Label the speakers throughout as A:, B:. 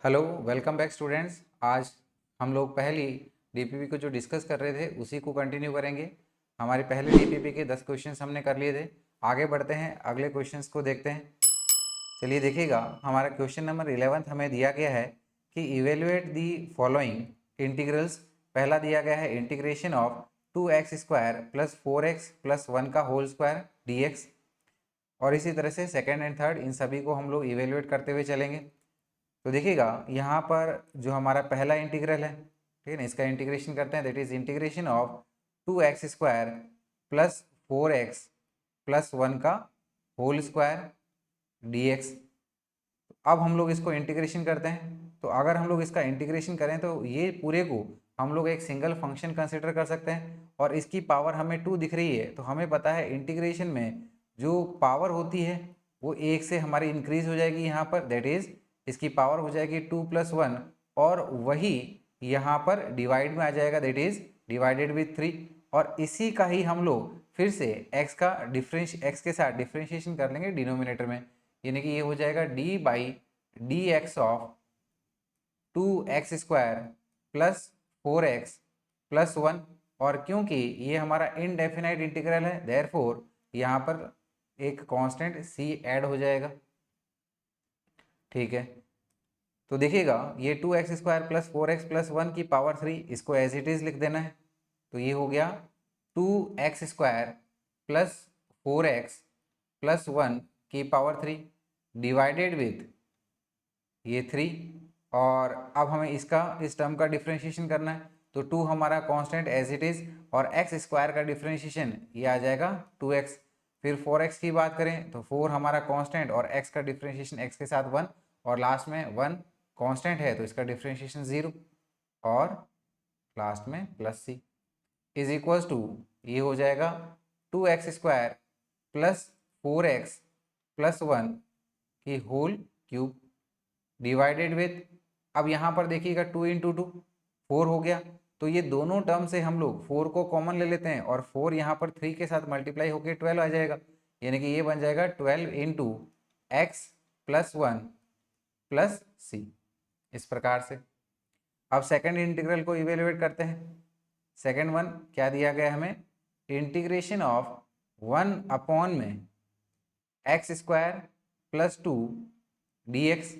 A: Hello, welcome back students. आज हम लोग पहली डीपीपी को जो डिस्कस कर रहे थे उसी को कंटिन्यू करेंगे। हमारे पहले डीपीपी के 10 क्वेश्चंस हमने कर लिए थे। आगे बढ़ते हैं, अगले क्वेश्चंस को देखते हैं। चलिए देखिएगा, हमारा क्वेश्चन नंबर 11 हमें दिया गया है कि इवेलुएट दी फॉलोइंग इंटीग्रल्स। पहला दिया गया है integration of 2x² plus 4x plus 1 का होल स्क्वायर dx। और इसी तरह से सेकेंड एंड थर्ड इन सभी को हम लोग इवेलुएट करते हुए चलेंगे। तो देखिएगा यहाँ पर जो हमारा पहला इंटीग्रल है, ठीक है ना, इसका इंटीग्रेशन करते हैं। That is integration of 2x² plus 4x plus 1 का होल स्क्वायर dx। अब हम लोग इसको इंटीग्रेशन करते हैं। तो अगर हम लोग इसका इंटीग्रेशन करें तो ये पूरे को हम लोग एक सिंगल फंक्शन कंसिडर कर सकते हैं और इसकी पावर हमें 2 दिख रही है। तो हमें पता है इंटीग्रेशन में जो पावर होती है वो 1 से हमारी इंक्रीज हो जाएगी यहाँ पर। दैट इज इसकी पावर हो जाएगी 2 + 1 और वही यहाँ पर डिवाइड में आ जाएगा। That is divided with 3। और इसी का ही हम लोग फिर से x के साथ डिफ्रेंशिएशन कर लेंगे डिनोमिनेटर में। यानी कि ये हो जाएगा d/dx of 2x² plus 4x plus 1। और क्योंकि ये हमारा इनडेफिनाइट इंटीग्रल है, देयरफॉर यहाँ पर एक कांस्टेंट c ऐड हो जाएगा। ठीक है, तो देखिएगा ये 2x² प्लस 4x प्लस 1 की पावर 3, इसको एज इट इज लिख देना है। तो ये हो गया 2x² प्लस 4x प्लस 1 की पावर 3 डिवाइडेड विथ ये 3। और अब हमें इस टर्म का डिफ्रेंशिएशन करना है। तो 2 हमारा कांस्टेंट एज इट इज और x² का डिफ्रेंशिएशन ये आ जाएगा 2x। फिर 4x की बात करें तो 4 हमारा कांस्टेंट और x का डिफ्रेंशिएशन x के साथ 1 और लास्ट में 1 कांस्टेंट है तो इसका डिफ्रेंशिएशन 0 और लास्ट में plus c is equals to ये हो जाएगा 2x² प्लस 4x प्लस 1 की होल क्यूब डिवाइडेड विथ। अब यहाँ पर देखिएगा 2 × 2 4 हो गया। तो ये दोनों टर्म से हम लोग 4 को कॉमन ले लेते हैं और 4 यहाँ पर 3 के साथ मल्टीप्लाई होकर 12 आ जाएगा। यानी कि ये बन जाएगा 12 × x प्लस 1 प्लस c। इस प्रकार से अब सेकंड इंटीग्रल को इवेल्युएट करते हैं। सेकंड वन क्या दिया गया हमें, इंटीग्रेशन ऑफ 1 में x² प्लस 2 dx।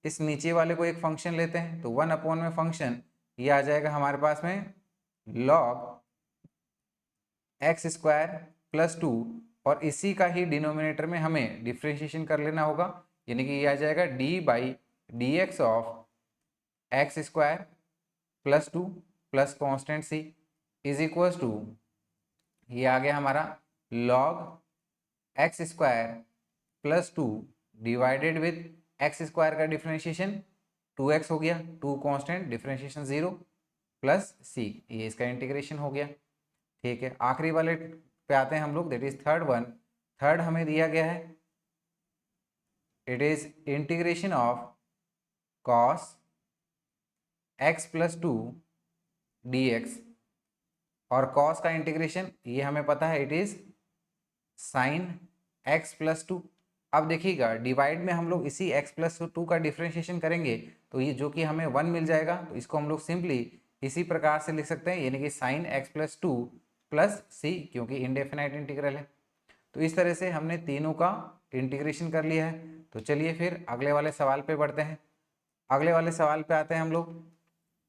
A: इस नीचे वाले को एक फंक्शन लेते हैं तो 1 में फंक्शन ये आ जाएगा हमारे पास में log x² प्लस 2 और इसी का ही डिनोमिनेटर में हमें डिफ्रेंशिएशन कर लेना होगा। यानी कि ये आ जाएगा d/dx of x² plus 2 plus constant c is equals to ये आ गया हमारा log x² plus 2 divided with x² का डिफ्रेंशिएशन 2x हो गया, 2 कांस्टेंट डिफ्रेंशिएशन 0 प्लस c। ये इसका इंटीग्रेशन हो गया। ठीक है, आखिरी वाले पे आते हैं हम लोग। That is third one. Third हमें दिया गया है, it is integration of cos x plus 2 dx। और cos का इंटीग्रेशन ये हमें पता है, it is sin x plus 2। अब देखिएगा डिवाइड में हम लोग इसी x प्लस 2 का डिफ्रेंशिएशन करेंगे तो ये जो कि हमें 1 मिल जाएगा। तो इसको हम लोग सिंपली इसी प्रकार से लिख सकते हैं, यानी कि sin x plus 2 plus c, क्योंकि इनडेफिनाइट इंटीग्रल है। तो इस तरह से हमने तीनों का इंटीग्रेशन कर लिया है। तो चलिए फिर अगले वाले सवाल पे बढ़ते हैं। अगले वाले सवाल पे आते हैं हम लोग।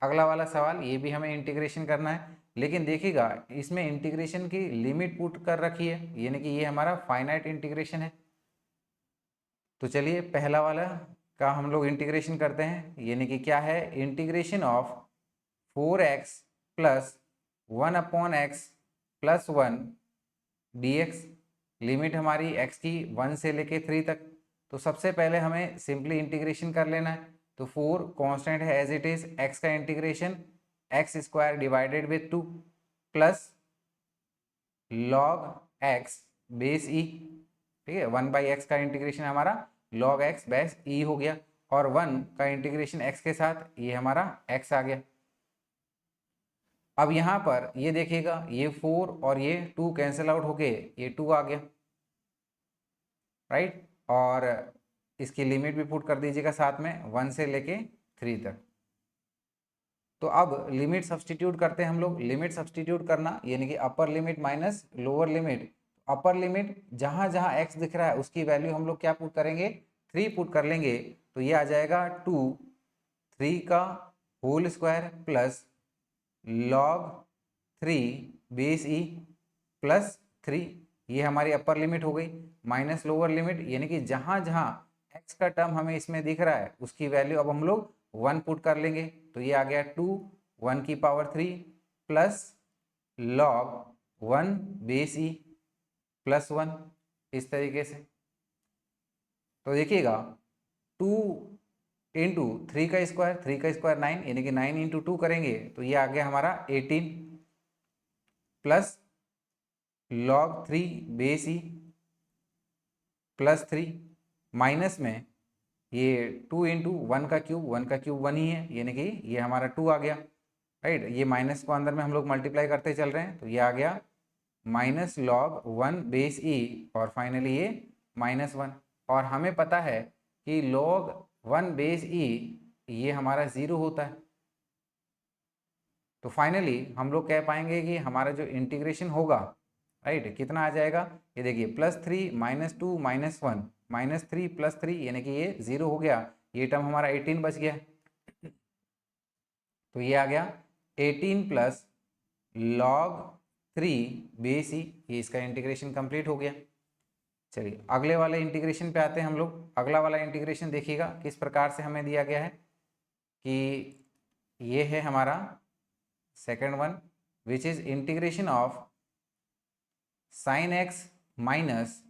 A: अगला वाला सवाल ये भी हमें इंटीग्रेशन करना है, लेकिन देखिएगा इसमें इंटीग्रेशन की लिमिट पुट कर रखी है, यानी कि ये हमारा फाइनाइट इंटीग्रेशन है। तो चलिए पहला वाला का हम लोग इंटीग्रेशन करते हैं, यानी कि क्या है, integration of 4x plus 1/x plus 1 dx। Limit हमारी x की 1 से लेके 3 तक। तो सबसे पहले हमें सिंपली इंटीग्रेशन कर लेना है। तो 4 कांस्टेंट है एज इट इज, x का integration x² divided with 2 plus log x base e। ठीक है, 1/x का इंटीग्रेशन हमारा log x बेस e हो गया और 1 का इंटीग्रेशन x के साथ ये हमारा x आ गया। अब यहाँ पर ये देखिएगा ये 4 और ये 2 कैंसिल आउट होके ये 2 आ गया, राइट। और इसकी लिमिट भी पुट कर दीजिएगा साथ में 1 से लेके 3 तक। तो अब लिमिट सब्सटीट्यूट करते हैं हम लोग। लिमिट सब्सटीट्यूट करना यानी कि अपर limit minus lower limit. Upper limit जहां जहां x दिख रहा है उसकी वैल्यू हम लोग क्या पुट करेंगे, 3 पुट कर लेंगे। तो ये आ जाएगा 2 3 का whole square plus log 3 base e plus 3। ये हमारी अपर लिमिट हो गई। माइनस लोअर लिमिट यानी कि जहां जहां x का टर्म हमें इसमें दिख रहा है उसकी वैल्यू अब हम लोग 1 पुट कर लेंगे। तो ये आ गया 2 1 की power 3 plus log 1 base e plus 1, इस तरीके से। तो देखिएगा 2 इंटू 3 का स्क्वायर 9 यानी कि 9 इंटू 2 करेंगे तो ये आ गया हमारा 18 plus log 3 base e plus 3 minus में ये 2 इंटू 1 का क्यूब 1 ही है यानी कि ये हमारा 2 आ गया, राइट। ये माइनस को अंदर में हम लोग मल्टीप्लाई करते चल रहे हैं तो ये आ गया माइनस लॉग 1 बेस ई और फाइनली ये -1। और हमें पता है कि log 1 बेस ई ये हमारा 0 होता है। तो फाइनली हम लोग कह पाएंगे कि हमारा जो इंटीग्रेशन होगा, राइट, कितना आ जाएगा। ये देखिए +3 -2 -1 -3 +3 यानी कि ये 0 हो गया। ये टर्म हमारा 18 बच गया। तो ये आ गया 18 प्लस log 3 बेस ई। ये इसका इंटीग्रेशन कंप्लीट हो गया। चलिए अगले वाले इंटीग्रेशन पे आते हैं हम लोग। अगला वाला इंटीग्रेशन देखिएगा किस प्रकार से हमें दिया गया है कि ये है हमारा second one which is integration of sine x minus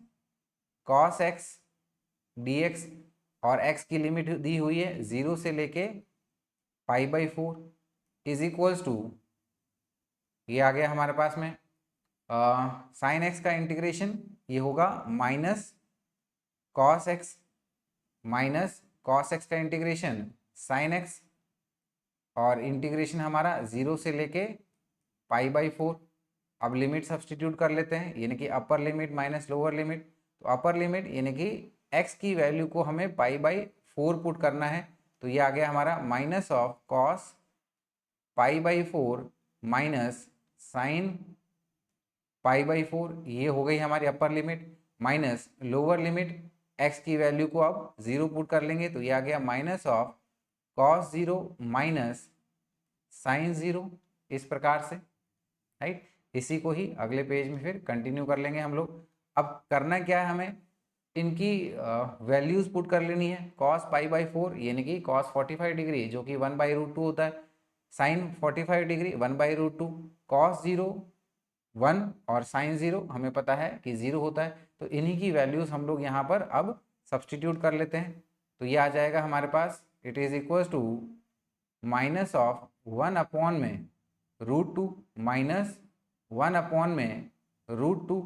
A: cos x dx और x की लिमिट दी हुई है 0 से लेके π/4 इज इक्वल्स टू, ये आ गया हमारे पास में साइन एक्स का इंटीग्रेशन ये होगा माइनस कॉस एक्स का इंटीग्रेशन साइन एक्स और इंटीग्रेशन हमारा 0 से लेके π/4। अब लिमिट सब्सटीट्यूट कर लेते हैं यानी कि अपर लिमिट माइनस लोअर लिमिट। तो अपर लिमिट यानी कि x की वैल्यू को हमें π/4 पुट करना है। तो ये आ गया हमारा minus of cos π/4 minus sine π/4। ये हो गई हमारी upper limit minus lower limit x की वैल्यू को अब 0 पुट कर लेंगे। तो ये आ गया minus of cos 0 minus sine 0, इस प्रकार से, राइट। इसी को ही अगले पेज में फिर कंटिन्यू कर लेंगे हम लोग। अब करना क्या है, हमें इनकी वैल्यूज पुट कर लेनी है। कॉस π/4 यानी कि कॉस 45 डिग्री जो कि 1/√2 होता है, साइन 45 डिग्री 1/√2, कॉस 0 1 और साइन 0 हमें पता है कि 0 होता है। तो इन्हीं की वैल्यूज हम लोग यहाँ पर अब सब्सटीट्यूट कर लेते हैं। तो ये आ जाएगा हमारे पास, it is equals to minus of 1 upon में √2 माइनस 1 अपॉन में √2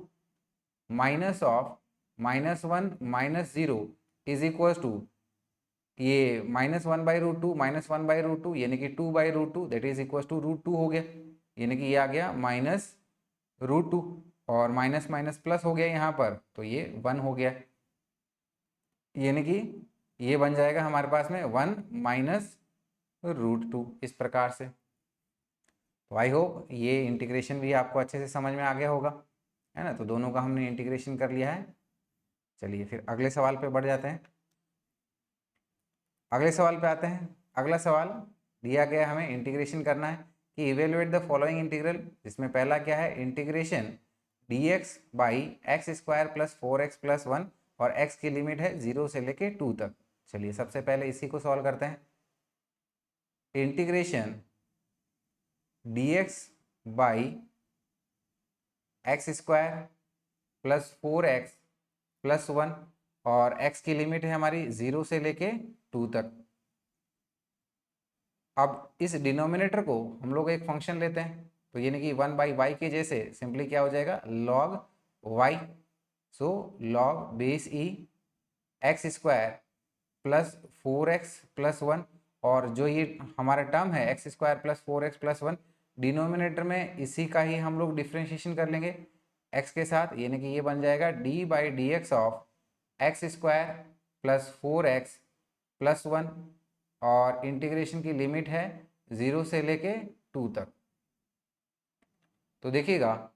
A: minus of -1 -0 is equals to ये -1/√2 -1/√2 यानी कि 2/√2 दैट इज इक्वल्स टू √2 हो गया। यानी कि ये आ गया -√2 और माइनस माइनस प्लस हो गया यहाँ पर तो ये 1 हो गया। यानी कि ये बन जाएगा हमारे पास में 1 माइनस √2 इस प्रकार से। तो आई होप ये इंटीग्रेशन भी आपको अच्छे से समझ में आ गया होगा, है ना। तो दोनों का हमने इंटीग्रेशन कर लिया है। चलिए फिर अगले सवाल पे बढ़ जाते हैं। अगले सवाल पे आते हैं। अगला सवाल दिया गया हमें इंटीग्रेशन करना है कि इवेलुएट द फॉलोइंग इंटीग्रल, जिसमें पहला क्या है integration dx by x square plus 4x plus 1 और x की लिमिट है 0 से लेके 2 तक। चलिए सबसे पहले इसी को सॉल्व करते हैं। Integration dx by x square plus 4x plus 1 और x की लिमिट है हमारी 0 से लेके 2 तक। अब इस डिनोमिनेटर को हम लोग एक फंक्शन लेते हैं तो यानी कि 1/y के जैसे सिंपली क्या हो जाएगा log y। So log base e x square plus 4x plus 1 और जो ये हमारा टर्म है x square plus 4x plus 1 denominator में इसी का ही हम लोग डिफ्रेंशिएशन कर लेंगे x के साथ। यानी कि ये बन जाएगा d/dx of x square plus 4x plus 1 और और इंटीग्रेशन की लिमिट है 0 से लेके 2 तक। तो देखिएगा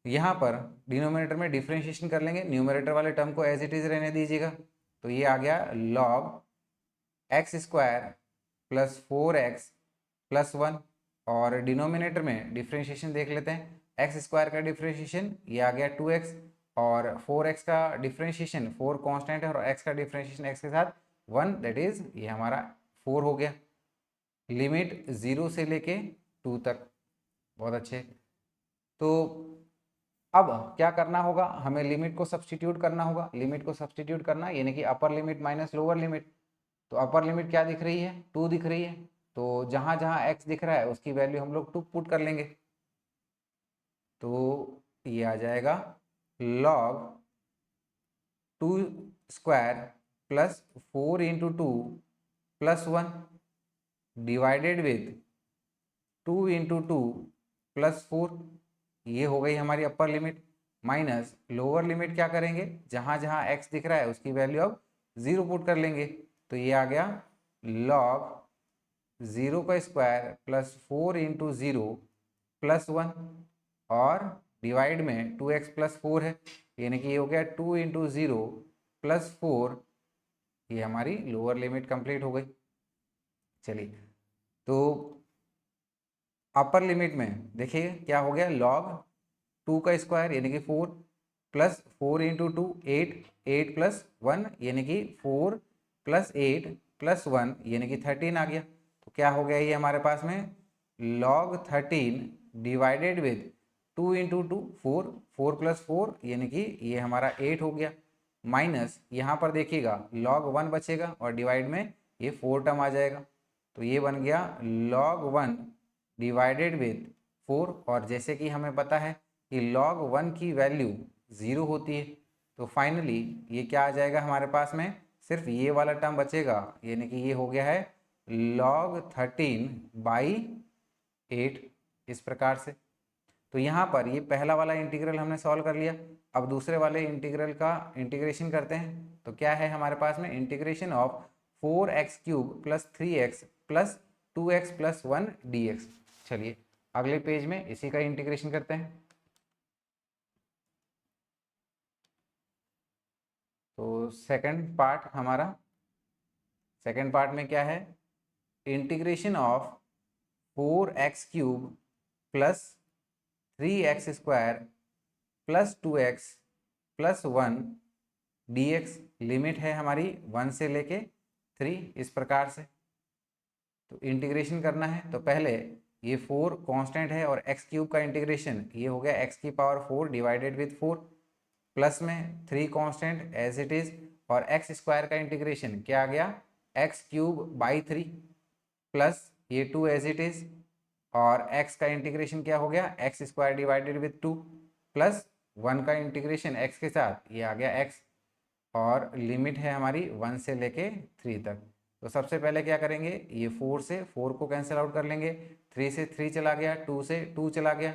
A: यहाँ पर डिनोमिनेटर में डिफ्रेंशिएशन कर लेंगे, न्यूमरेटर वाले टर्म को एज इट इज रहने दीजिएगा। तो ये आ गया log x square plus 4x plus 1, और डिनोमिनेटर में डिफ्रेंशिएशन देख लेते हैं। एक्स स्क्वायर का डिफ्रेंशिएशन ये आ गया 2x, और 4x का डिफ्रेंशिएशन 4 कांस्टेंट है, और x का डिफ्रेंशिएशन x के साथ 1, दैट इज ये हमारा 4 हो गया। लिमिट 0 से लेके 2 तक। बहुत अच्छे। तो अब क्या करना होगा, हमें लिमिट को सब्सटीट्यूट करना होगा। लिमिट को सब्सटीट्यूट करना यानी कि अपर लिमिट माइनस लोअर लिमिट। तो अपर लिमिट क्या दिख रही है, 2 दिख रही है। तो जहाँ जहाँ x दिख रहा है उसकी वैल्यू हम लोग 2 पुट कर लेंगे। तो ये आ जाएगा log 2 square plus 4 into 2 plus 1 divided with 2 into 2 plus 4। ये हो गई हमारी upper limit. Minus lower limit क्या करेंगे, जहाँ जहाँ x दिख रहा है उसकी वैल्यू अब 0 पुट कर लेंगे। तो ये आ गया log 0 का स्क्वायर प्लस 4 इंटू 0 प्लस 1, और डिवाइड में 2x प्लस 4 है, यानी कि ये हो गया 2 इंटू 0 प्लस 4। ये हमारी लोअर लिमिट कंप्लीट हो गई। चलिए, तो अपर लिमिट में देखिए क्या हो गया, log 2 का स्क्वायर यानी कि 4 प्लस 4 इंटू 2 8, 8 प्लस 1 यानी कि 4 प्लस 8 प्लस 1 यानी कि 13 आ गया। तो क्या हो गया ये हमारे पास में log 13 divided with 2 into 2 4, 4 plus 4 यानी कि ये हमारा 8 हो गया। माइनस यहाँ पर देखिएगा log 1 बचेगा और डिवाइड में ये 4 टर्म आ जाएगा। तो ये बन गया log 1 डिवाइडेड विथ 4, और जैसे कि हमें पता है कि log 1 की वैल्यू 0 होती है। तो फाइनली ये क्या आ जाएगा हमारे पास में, सिर्फ ये वाला टर्म बचेगा, यानी कि ये हो गया है log 13/8 इस प्रकार से। तो यहाँ पर ये पहला वाला इंटीग्रल हमने सॉल्व कर लिया। अब दूसरे वाले इंटीग्रल का इंटीग्रेशन करते हैं। तो क्या है हमारे पास में, integration of 4x³ plus 3x plus 2x plus 1 dx। चलिए अगले पेज में इसी का इंटीग्रेशन करते हैं। तो सेकंड पार्ट में क्या है, integration of 4x³ plus 3x² plus 2x plus 1 dx। Limit है हमारी 1 से लेके 3 इस प्रकार से। तो इंटीग्रेशन करना है, तो पहले ये 4 कांस्टेंट है और x³ का इंटीग्रेशन ये हो गया x की पावर 4 डिवाइडेड विथ 4, प्लस में 3 कांस्टेंट एज इट इज, और x² का इंटीग्रेशन क्या आ गया, x³/3 प्लस ये 2 एज इट इज, और x का इंटीग्रेशन क्या हो गया, x² डिवाइडेड विथ 2 प्लस 1 का इंटीग्रेशन x के साथ ये आ गया x, और लिमिट है हमारी 1 से लेके 3 तक। तो सबसे पहले क्या करेंगे, ये 4 से 4 को कैंसिल आउट कर लेंगे, 3 से 3 चला गया, 2 से 2 चला गया,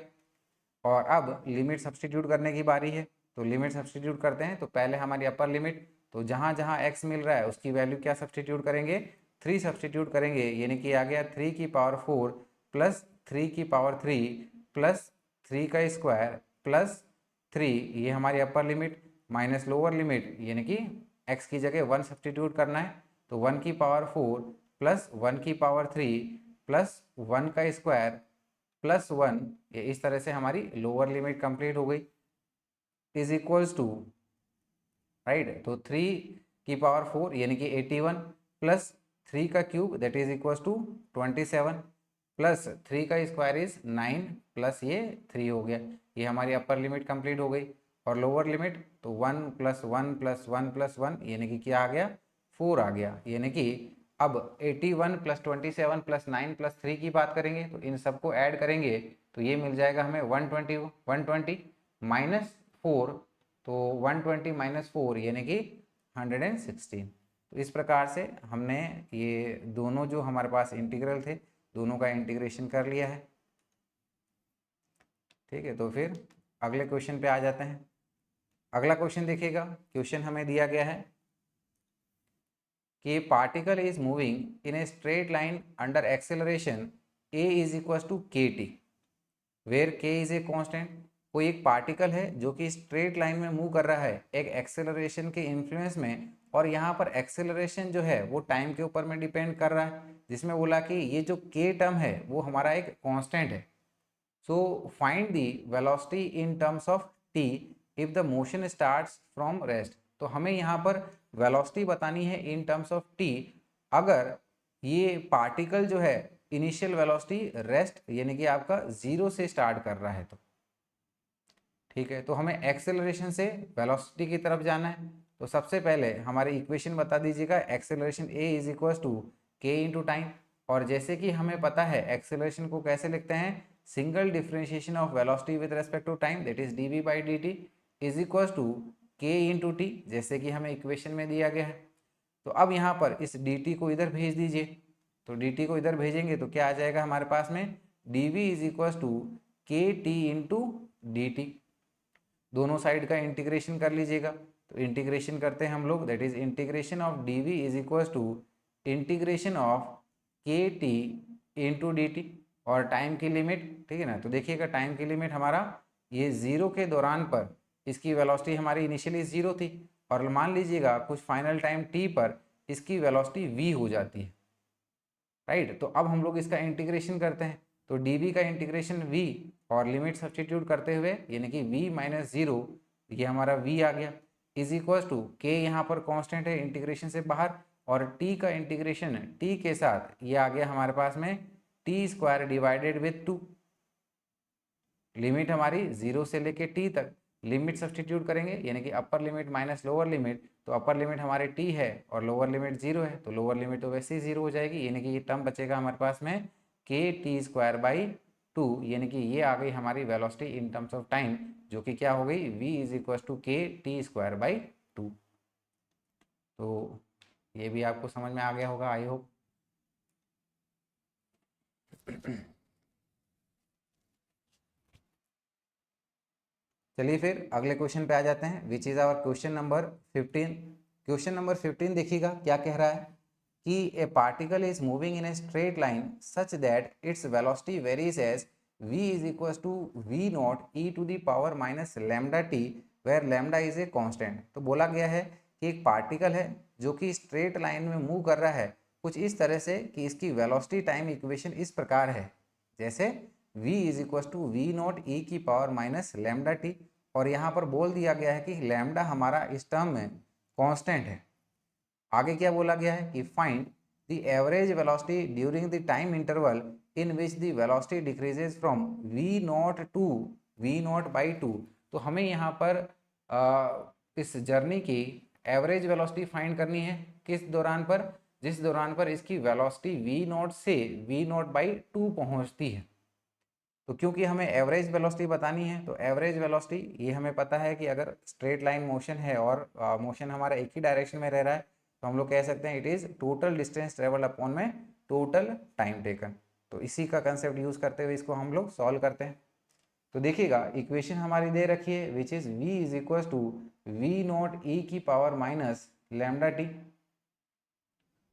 A: और अब लिमिट सब्सटीट्यूट करने की बारी है। तो लिमिट सब्सटीट्यूट करते हैं। तो पहले हमारी अपर लिमिट, तो जहाँ जहाँ x मिल रहा है उसकी वैल्यू क्या सब्सटीट्यूट करेंगे, 3 सब्सटीट्यूट करेंगे, यानी कि आ गया 3 की पावर 4 प्लस 3 की पावर 3 प्लस 3 का स्क्वायर प्लस 3, ये हमारी upper limit, minus lower limit यानी कि x की जगह 1 सब्सटीट्यूट करना है। तो 1 की पावर 4 प्लस 1 की पावर 3 प्लस 1 का स्क्वायर प्लस 1, ये इस तरह से हमारी लोअर लिमिट कंप्लीट हो गई, इज इक्वल्स टू, राइट। तो 3 की पावर 4 यानी कि 81 प्लस 3 का cube that is equals to 27 plus 3 का स्क्वायर इज 9 प्लस ये 3 हो गया। ये हमारी अपर लिमिट कंप्लीट हो गई। और लोअर लिमिट, तो 1 प्लस 1 प्लस 1 प्लस 1 यानी कि क्या आ गया, 4 आ गया। यानी कि अब 81 प्लस 27 प्लस 9 प्लस 3 की बात करेंगे, तो इन सबको ऐड करेंगे तो ये मिल जाएगा हमें 120 माइनस 4, तो 120 माइनस 4 यानी कि 116। तो इस प्रकार से हमने ये दोनों जो हमारे पास इंटीग्रल थे दोनों का इंटीग्रेशन कर लिया है। ठीक है, तो फिर अगले क्वेश्चन पे आ जाते हैं। अगला क्वेश्चन देखिएगा, क्वेश्चन हमें दिया गया है कि particle is moving in a straight line under acceleration a is equal to K T, where K is a constant. कोई एक पार्टिकल है जो कि स्ट्रेट लाइन में मूव कर रहा है एक एक्सेलरेशन के इन्फ्लुएंस में, और यहाँ पर एक्सेलरेशन जो है वो टाइम के ऊपर में डिपेंड कर रहा है, जिसमें बोला कि ये जो के टर्म है वो हमारा एक कांस्टेंट है। So find the velocity in terms of T if the motion starts from rest. तो हमें यहाँ पर वेलोसिटी बतानी है इन टर्म्स ऑफ टी अगर ये पार्टिकल जो है इनिशियल वेलोसिटी रेस्ट यानी कि आपका 0 से स्टार्ट कर रहा है। तो ठीक है, तो हमें एक्सेलरेशन से वेलोसिटी की तरफ जाना है। तो सबसे पहले हमारी इक्वेशन बता दीजिएगा, acceleration a is equal to K into time. और जैसे कि हमें पता है एक्सेलरेशन को कैसे लिखते हैं, single differentiation of velocity with respect to time that is dv by dt is equal to K into T, जैसे कि हमें इक्वेशन में दिया गया है। तो अब यहाँ पर इस dt को इधर भेज दीजिए। तो dt को इधर भेजेंगे तो क्या आ जाएगा हमारे पास में, dv is equal to K T into D T. दोनों साइड का इंटीग्रेशन कर लीजिएगा। तो इंटीग्रेशन करते हैं हम लोग, that is integration of D V is equal to integration of K T into D T, और टाइम की लिमिट, ठीक है ना। तो देखिएगा टाइम की लिमिट हमारा ये 0 के दौरान पर इसकी वेलोसिटी हमारी इनिशियली 0 थी, और मान लीजिएगा कुछ फाइनल टाइम t पर इसकी वेलोसिटी v हो जाती है, राइट। तो अब हम लोग इसका इंटीग्रेशन करते हैं। तो dv का इंटीग्रेशन v और लिमिट सब्सटीट्यूट करते हुए यानी कि v माइनस 0, ये हमारा v आ गया, इज इक्वल टू के, यहाँ पर कांस्टेंट है इंटीग्रेशन से बाहर, और t का इंटीग्रेशन t के साथ ये आ गया हमारे पास में T square divided with 2। Limit हमारी 0 से लेके t तक, लिमिट सब्सटीट्यूट करेंगे यानी कि अपर लिमिट माइनस लोअर लिमिट। तो अपर लिमिट हमारे t है और लोअर लिमिट 0 है, तो लोअर लिमिट तो वैसे ही 0 हो जाएगी, यानी कि ये टर्म बचेगा हमारे पास में के टी स्क्वायर बाई 2, यानी कि ये आ गई हमारी velocity in terms of time, जो कि क्या हो गई, v is equal to K T square by 2। तो ये भी आपको समझ में आ गया होगा, आई होप। चलिए फिर अगले क्वेश्चन पे आ जाते हैं, which is our question number 15। Question number 15 देखिएगा क्या कह रहा है कि a particle is moving in a straight line such that its velocity varies as v is equal to we not E to the power minus lambda T, where lambda is a constant. तो बोला गया है कि एक particle है जो कि straight line में मूव कर रहा है कुछ इस तरह से कि इसकी वेलोसिटी टाइम इक्वेशन इस प्रकार है, जैसे v is equal to we not e की पावर माइनस लैम्डा टी, और यहाँ पर बोल दिया गया है कि लैम्डा हमारा इस टर्म में कांस्टेंट है। आगे क्या बोला गया है कि find the average velocity during the time interval in which the velocity decreases from V not to we not by 2। तो हमें यहाँ पर इस जर्नी की एवरेज वेलोसिटी फाइंड करनी है किस दौरान पर, जिस दौरान पर इसकी वेलोसिटी वी नॉट से वी नॉट बाई 2 पहुँचती है। तो क्योंकि हमें एवरेज वेलोसिटी बतानी है, तो एवरेज वेलोसिटी ये हमें पता है कि अगर स्ट्रेट लाइन मोशन है और मोशन हमारा एक ही डायरेक्शन में रह रहा है, तो हम लोग कह सकते हैं it is total distance travel upon में टोटल टाइम टेकन। तो इसी का कंसेप्ट यूज़ करते हुए इसको हम लोग सॉल्व करते हैं। तो देखिएगा इक्वेशन हमारी दे रखी है which is v is equal to we not e की पावर माइनस लैम्डा टी।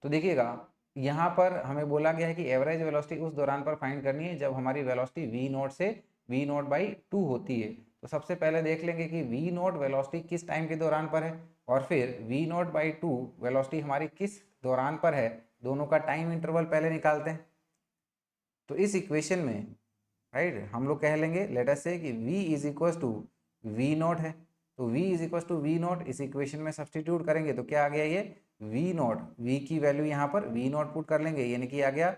A: तो देखिएगा यहाँ पर हमें बोला गया है कि एवरेज वेलोसिटी उस दौरान पर फाइंड करनी है जब हमारी वेलोसिटी वी नॉट से वी नॉट बाई 2 होती है। तो सबसे पहले देख लेंगे कि वी नॉट वेलोसिटी किस टाइम के दौरान पर है, और फिर वी नॉट बाई 2 वेलोसिटी हमारी किस दौरान पर है, दोनों का टाइम इंटरवल पहले निकालते हैं। तो इस इक्वेशन में राइट हम लोग कह लेंगे लेट अस से कि v is equal to we naught है, तो v is equal to we naught इस इक्वेशन में सब्सटीट्यूट करेंगे तो क्या आ गया, ये v नॉट, v की वैल्यू यहाँ पर v नॉट पुट कर लेंगे यानी कि आ गया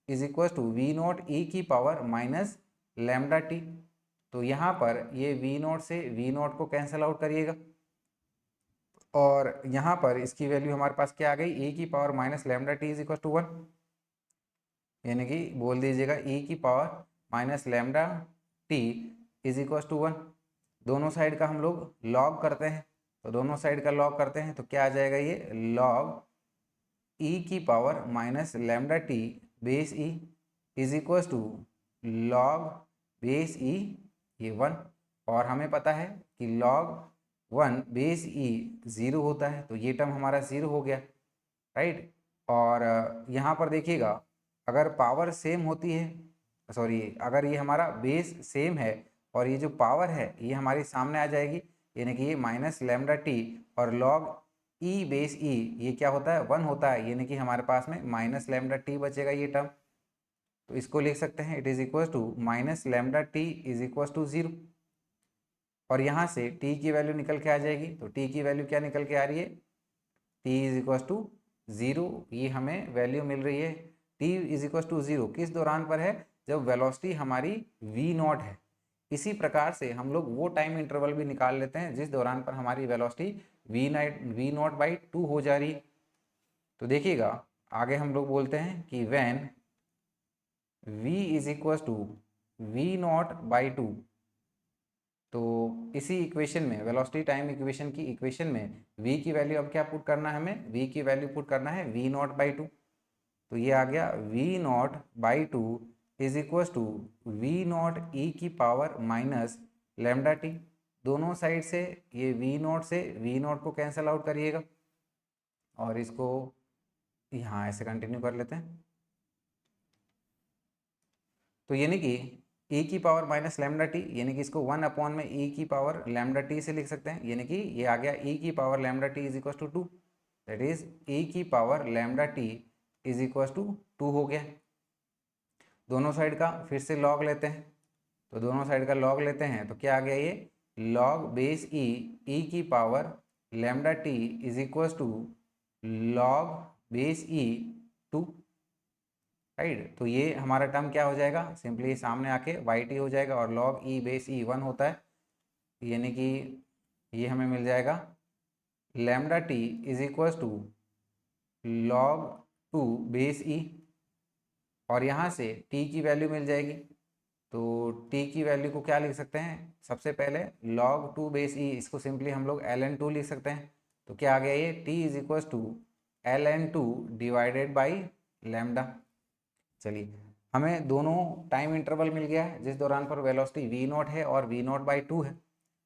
A: is equal to we not e की पावर माइनस लैम्डा टी। तो यहाँ पर ये v नॉट से v नॉट को कैंसिल आउट करिएगा, और यहाँ पर इसकी वैल्यू हमारे पास क्या आ गई, e की power minus lambda T is equal to 1, यानी कि बोल दीजिएगा e की power minus lambda T is equal to 1। दोनों साइड का हम लोग लॉग करते हैं, तो दोनों साइड का लॉग करते हैं तो क्या आ जाएगा, ये लॉग e की power minus lambda T base e is equal to log base e, ये 1, और हमें पता है कि लॉग 1 बेस e 0 होता है, तो ये टर्म हमारा 0 हो गया। राइट। और यहाँ पर देखिएगा, अगर पावर सेम होती है, सॉरी, अगर ये हमारा बेस सेम है और ये जो पावर है ये हमारी सामने आ जाएगी, यानी कि ये माइनस लैम्डा टी और लॉग ई बेस ई ये क्या होता है 1 होता है, यानी कि हमारे पास में माइनस लैम्डा टी बचेगा ये टर्म। तो इसको लिख सकते हैं it is equal to minus lambda T is equal to 0। और यहाँ से t की वैल्यू निकल के आ जाएगी, तो t की वैल्यू क्या निकल के आ रही है, t इज इक्वल टू 0, ये हमें वैल्यू मिल रही है। t इज इक्वल टू 0 किस दौरान पर है, जब वेलोसिटी हमारी v नॉट है। इसी प्रकार से हम लोग वो टाइम इंटरवल भी निकाल लेते हैं जिस दौरान पर हमारी वेलोसिटी v नॉट बाई 2 हो जा रही है। तो देखिएगा आगे हम लोग बोलते हैं कि when v is equal to v naught by 2, तो इसी इक्वेशन में वेलोसिटी टाइम इक्वेशन की इक्वेशन में v की वैल्यू अब क्या पुट करना है, हमें v की वैल्यू पुट करना है v नॉट बाई 2। तो ये आ गया v naught by 2 is equal to v naught e की पावर माइनस लैम्डा टी। दोनों साइड से ये v नॉट से v नॉट को कैंसिल आउट करिएगा और इसको यहाँ ऐसे कंटिन्यू कर लेते हैं। तो यानी कि e की पावर माइनस लैम्डा टी, यानी कि इसको 1 अपॉन में e की पावर लैम्डा टी से लिख सकते हैं, यानी कि ये आ गया e की power lambda T is equal to 2, that is e की power lambda T is equal to 2 हो गया। दोनों साइड का फिर से लॉग लेते हैं, तो दोनों साइड का लॉग लेते हैं तो क्या आ गया, ये लॉग बेस e की power lambda T is equal to log base e 2, right. तो ये हमारा टर्म क्या हो जाएगा, सिंपली सामने आके वाई टी हो जाएगा और लॉग ई बेस ई 1 होता है, यानी कि ये हमें मिल जाएगा lambda T is equal to log 2 base e. और यहाँ से t की वैल्यू मिल जाएगी, तो t की वैल्यू को क्या लिख सकते हैं, सबसे पहले log 2 बेस ई, इसको सिंपली हम लोग ln 2 लिख सकते हैं। तो क्या आ गया, ये t is equal to ln 2 divided by lambda. चलिए हमें दोनों टाइम इंटरवल मिल गया है जिस दौरान पर वेलोसिटी v नॉट है और v नॉट बाई 2 है।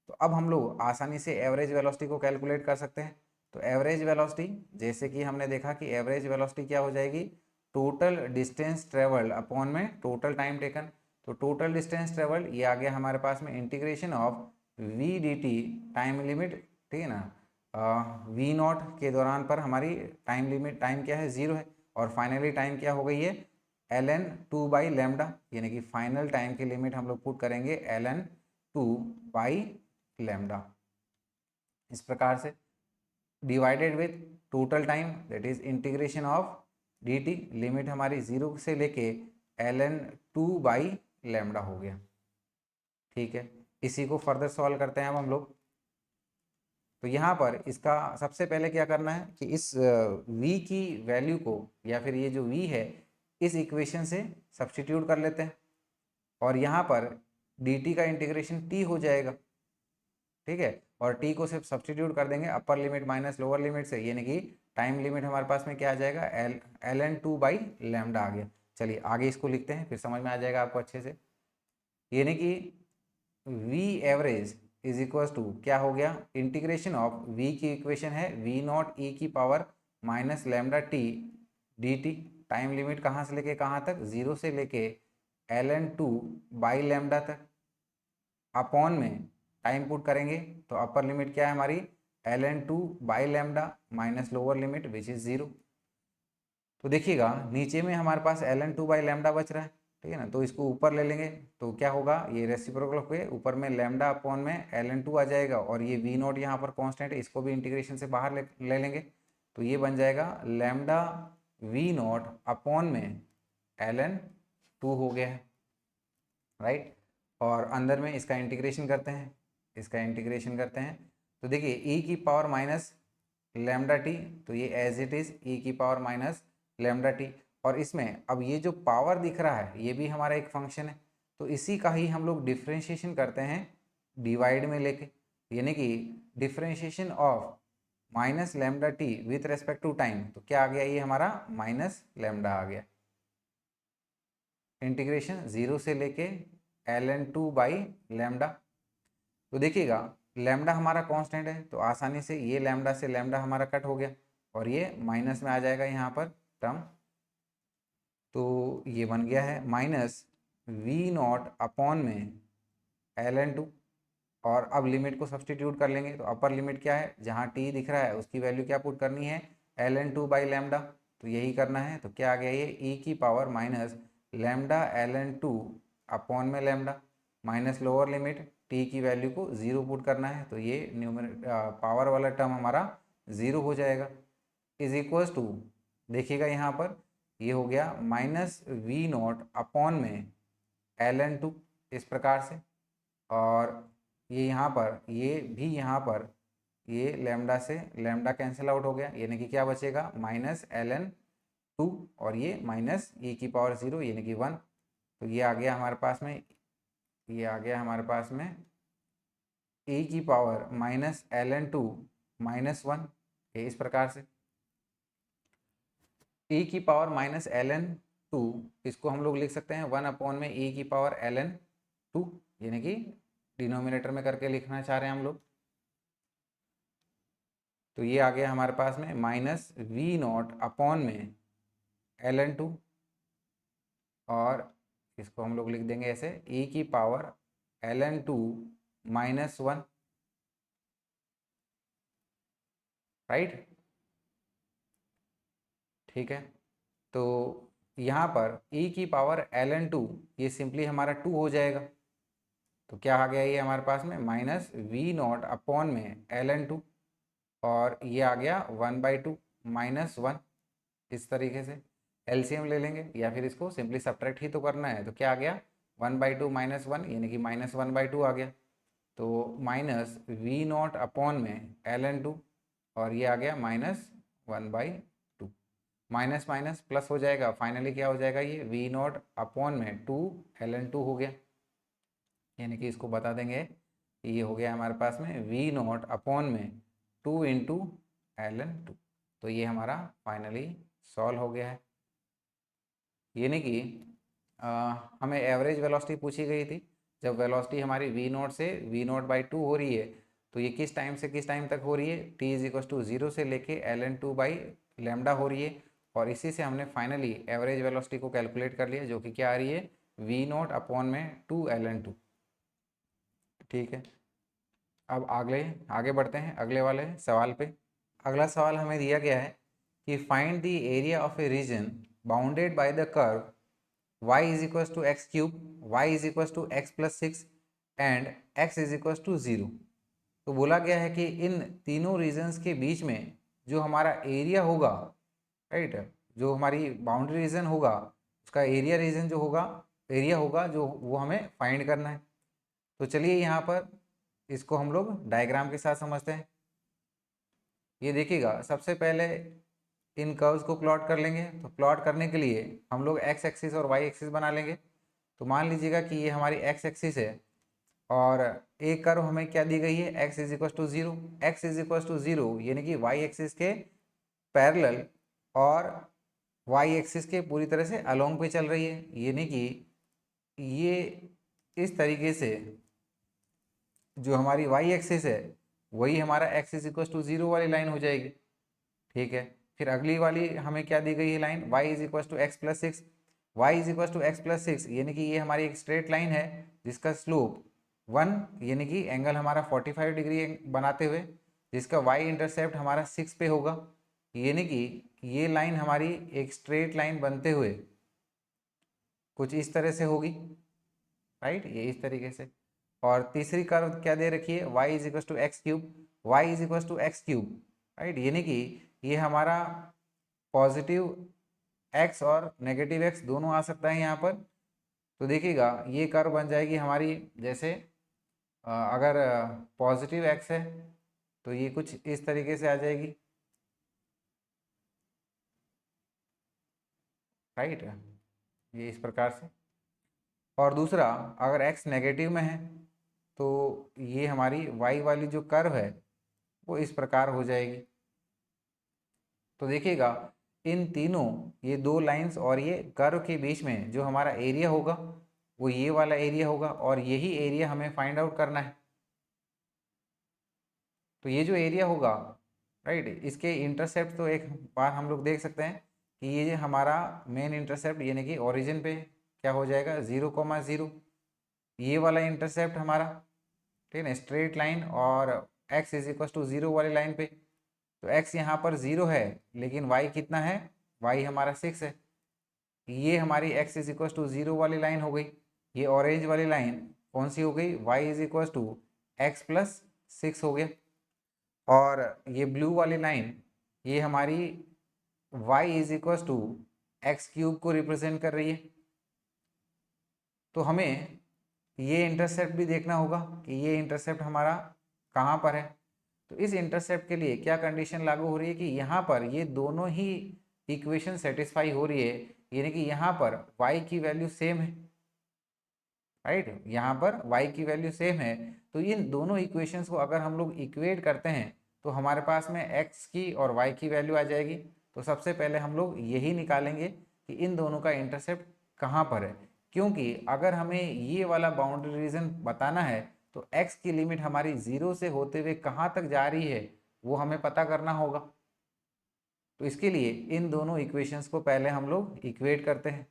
A: तो अब हम लोग आसानी से एवरेज वेलोसिटी को कैलकुलेट कर सकते हैं। तो एवरेज वेलोसिटी, जैसे कि हमने देखा कि एवरेज वेलोसिटी क्या हो जाएगी, टोटल डिस्टेंस ट्रेवल्ड अपॉन में टोटल टाइम टेकन। तो टोटल डिस्टेंस ट्रेवल्ड ये आ गया हमारे पास में integration of v dt time limit, ठीक है ना, v नॉट के दौरान पर हमारी टाइम लिमिट, टाइम क्या है 0 है, और फाइनली टाइम क्या हो गई है ln 2 बाई लैम्डा, यानी कि फाइनल टाइम की लिमिट हम लोग पुट करेंगे ln 2 बाई लैम्डा। इस प्रकार से divided with total time, that is integration of dt, limit हमारी 0 से लेके ln 2 बाई लैम्डा हो गया। ठीक है, इसी को फर्दर सॉल्व करते हैं अब हम लोग। तो यहाँ पर इसका सबसे पहले क्या करना है कि इस v की वैल्यू को, या फिर ये जो v है, इस इक्वेशन से सब्स्टिट्यूट कर लेते हैं और यहाँ पर dt का इंटीग्रेशन t हो जाएगा, ठीक है। और t को सिर्फ सब्स्टिट्यूट कर देंगे अपर लिमिट माइनस लोअर लिमिट से, यानी कि टाइम लिमिट हमारे पास में क्या आ जाएगा, ln 2 बाई लैम्डा आ गया। चलिए आगे इसको लिखते हैं, फिर समझ में आ जाएगा आपको अच्छे से। यानी कि v average is equal to क्या हो गया, इंटीग्रेशन ऑफ v की इक्वेशन है v नॉट e की power minus lambda T D T, time limit कहाँ से लेके कहाँ तक, 0 से लेके ln 2 बाई लैम्डा तक, अपॉन में टाइम पुट करेंगे तो अपर लिमिट क्या है हमारी ln 2 by lambda minus lower limit which is 0। तो देखिएगा नीचे में हमारे पास ln 2 बाई लैम्डा बच रहा है, ठीक है ना, तो इसको ऊपर ले लेंगे तो क्या होगा, ये रेसिप्रोकल होके ऊपर में लैम्डा अपॉन में ln 2 आ जाएगा, और ये v नॉट यहाँ पर कांस्टेंट है, इसको भी इंटीग्रेशन से बाहर ले लेंगे तो ये बन जाएगा लैम्डा v नॉट अपॉन में ln 2 हो गया है, राइट। और अंदर में इसका इंटीग्रेशन करते हैं, इसका इंटीग्रेशन करते हैं तो देखिए e की पावर माइनस लैम्डा टी, तो ये एज इट इज e की पावर माइनस लैम्डा टी, और इसमें अब ये जो पावर दिख रहा है ये भी हमारा एक फंक्शन है, तो इसी का ही हम लोग डिफ्रेंशिएशन करते हैं डिवाइड में लेके, यानी कि differentiation of minus lambda T with respect to time, तो क्या आ गया, ये हमारा माइनस लैम्डा आ गया, इंटीग्रेशन 0 से लेके ln 2 बाई लैम्डा। तो देखिएगा लैम्डा हमारा कांस्टेंट है तो आसानी से ये लैम्डा से लैम्डा हमारा कट हो गया, और ये माइनस में आ जाएगा यहाँ पर टर्म। तो ये बन गया है माइनस वी नॉट अपॉन में ln2। और अब लिमिट को सब्सटीट्यूट कर लेंगे। तो अपर लिमिट क्या है, जहाँ t दिख रहा है उसकी वैल्यू क्या पुट करनी है, ln2 बाई लैम्डा। तो यही करना है। तो क्या आ गया ये e की power minus lambda ln2 upon में lambda minus lower limit t की वैल्यू को 0 पुट करना है। तो ये पावर वाला टर्म हमारा 0 हो जाएगा। इज इक्वल्स टू, देखिएगा यहाँ पर ये हो गया माइनस वी नॉट अपॉन में ln2 इस प्रकार से। और ये यहाँ पर, ये भी यहाँ पर, ये लैम्डा से लैम्डा कैंसिल आउट हो गया, यानी कि क्या बचेगा माइनस ln2 और ये माइनस e की पावर 0 यानी कि 1। तो ये आ गया हमारे पास में, ये आ गया हमारे पास में e की पावर माइनस ln2 माइनस 1, ये इस प्रकार से e की पावर माइनस ln2, इसको हम लोग लिख सकते हैं 1 अपॉन में e की पावर ln2, यानी कि डिनोमिनेटर में करके लिखना चाह रहे हैं हम लोग। तो ये आ गया हमारे पास में माइनस वी नॉट अपॉन में ln2 और इसको हम लोग लिख देंगे ऐसे e की पावर ln2 माइनस 1, राइट। ठीक है। तो यहाँ पर e की पावर ln2 ये सिंपली हमारा 2 हो जाएगा। तो क्या आ गया ये हमारे पास में माइनस वी नॉट अपॉन में ln2 और ये आ गया 1/2 माइनस 1। इस तरीके से एलसीएम ले लेंगे या फिर इसको सिंपली सब्ट्रैक्ट ही तो करना है। तो क्या आ गया 1/2 माइनस 1 यानी कि माइनस 1/2 आ गया। तो माइनस वी नॉट अपॉन में ln2 और ये आ गया माइनस 1/2। माइनस माइनस प्लस हो जाएगा, फाइनली क्या हो जाएगा ये वी नॉट अपॉन में 2 ln2 हो गया। यानी कि इसको बता देंगे ये हो गया हमारे पास में वी नॉट अपॉन में 2 इंटू ln2। तो ये हमारा फाइनली सॉल्व हो गया है। यानी कि हमें एवरेज वेलोसिटी पूछी गई थी। जब वेलोसिटी हमारी वी नॉट से v0/2 हो रही है तो ये किस टाइम से किस टाइम तक हो रही है, t इज इक्वल टू 0 से लेके ln2 बाई लैम्डा हो रही है। और इसी से हमने फाइनली एवरेज वेलोसिटी को कैलकुलेट कर लिया, जो कि क्या आ रही है v0 अपॉन में 2 ln2। ठीक है। अब आगे बढ़ते हैं अगले वाले सवाल पे। अगला सवाल हमें दिया गया है कि find the area of a region bounded by the curve y is equal to X cube, Y is equal to X plus 6 and x is equal to 0। तो बोला गया है कि इन तीनों रीजन्स के बीच में जो हमारा एरिया होगा, राइट, जो हमारी बाउंड्री रीजन होगा उसका एरिया रीजन जो होगा, एरिया होगा जो वो हमें फाइंड करना है। तो चलिए यहाँ पर इसको हम लोग डायग्राम के साथ समझते हैं। ये देखिएगा, सबसे पहले इन कर्व्स को प्लॉट कर लेंगे। तो प्लॉट करने के लिए हम लोग एक्स एक्सिस और वाई एक्सिस बना लेंगे। तो मान लीजिएगा कि ये हमारी एक्स एक्सिस है और एक कर्व हमें क्या दी गई है, X is equal to 0। X is equal to 0 यानी कि वाई एक्सिस के पैरेलल और वाई एक्सिस के पूरी तरह से अलोंग पे चल रही है। यानी कि ये इस तरीके से जो हमारी वाई एक्सिस है वही हमारा एक्स इज इक्वल टू 0 वाली लाइन हो जाएगी। ठीक है। फिर अगली वाली हमें क्या दी गई है line, y is equal to X plus 6। Y is equal to X plus 6 यानी कि ये हमारी एक स्ट्रेट लाइन है जिसका स्लोप 1 यानी कि एंगल हमारा 45 डिग्री बनाते हुए, जिसका y इंटरसेप्ट हमारा 6 पे होगा। यानी कि ये लाइन हमारी एक स्ट्रेट लाइन बनते हुए कुछ इस तरह से होगी, राइट, ये इस तरीके से। और तीसरी कर्व क्या दे रखी है, y is equal to X cube, Y is equal to X cube, right. यानी कि ये हमारा पॉजिटिव x और नेगेटिव x दोनों आ सकता है यहाँ पर। तो देखिएगा ये कर्व बन जाएगी हमारी, जैसे अगर पॉजिटिव x है तो ये कुछ इस तरीके से आ जाएगी, राइट, ये इस प्रकार से। और दूसरा अगर x नेगेटिव में है तो ये हमारी y वाली जो कर्व है वो इस प्रकार हो जाएगी। तो देखिएगा इन तीनों, ये दो लाइंस और ये कर्व के बीच में जो हमारा एरिया होगा वो ये वाला एरिया होगा और यही एरिया हमें फाइंड आउट करना है। तो ये जो एरिया होगा राइट। इसके इंटरसेप्ट तो एक बार हम लोग देख सकते हैं कि ये हमारा मेन इंटरसेप्ट यानी कि ओरिजिन पे क्या हो जाएगा 0,0, ये वाला इंटरसेप्ट हमारा, ठीक है ना, स्ट्रेट लाइन और x इज इक्वल टू 0 वाली लाइन पे। तो x यहाँ पर 0 है लेकिन y कितना है, y हमारा 6 है। ये हमारी x इज इक्वल टू 0 वाली लाइन हो गई। ये ऑरेंज वाली लाइन कौन सी हो गई, y is equal to X plus 6 हो गया। और ये ब्लू वाली लाइन ये हमारी y is equal to X cube को रिप्रेजेंट कर रही है। तो हमें ये इंटरसेप्ट भी देखना होगा कि ये इंटरसेप्ट हमारा कहाँ पर है। तो इस इंटरसेप्ट के लिए क्या कंडीशन लागू हो रही है कि यहाँ पर ये दोनों ही इक्वेशन सेटिस्फाई हो रही है, यानी कि यहाँ पर y की वैल्यू सेम है, राइट, यहाँ पर y की वैल्यू सेम है। तो इन दोनों इक्वेशंस को अगर हम लोग इक्वेट करते हैं तो हमारे पास में x की और y की वैल्यू आ जाएगी। तो सबसे पहले हम लोग यही निकालेंगे कि इन दोनों का इंटरसेप्ट कहाँ पर है, क्योंकि अगर हमें ये वाला बाउंड्री रीजन बताना है तो x की लिमिट हमारी 0 से होते हुए कहाँ तक जा रही है वो हमें पता करना होगा। तो इसके लिए इन दोनों इक्वेशंस को पहले हम लोग इक्वेट करते हैं।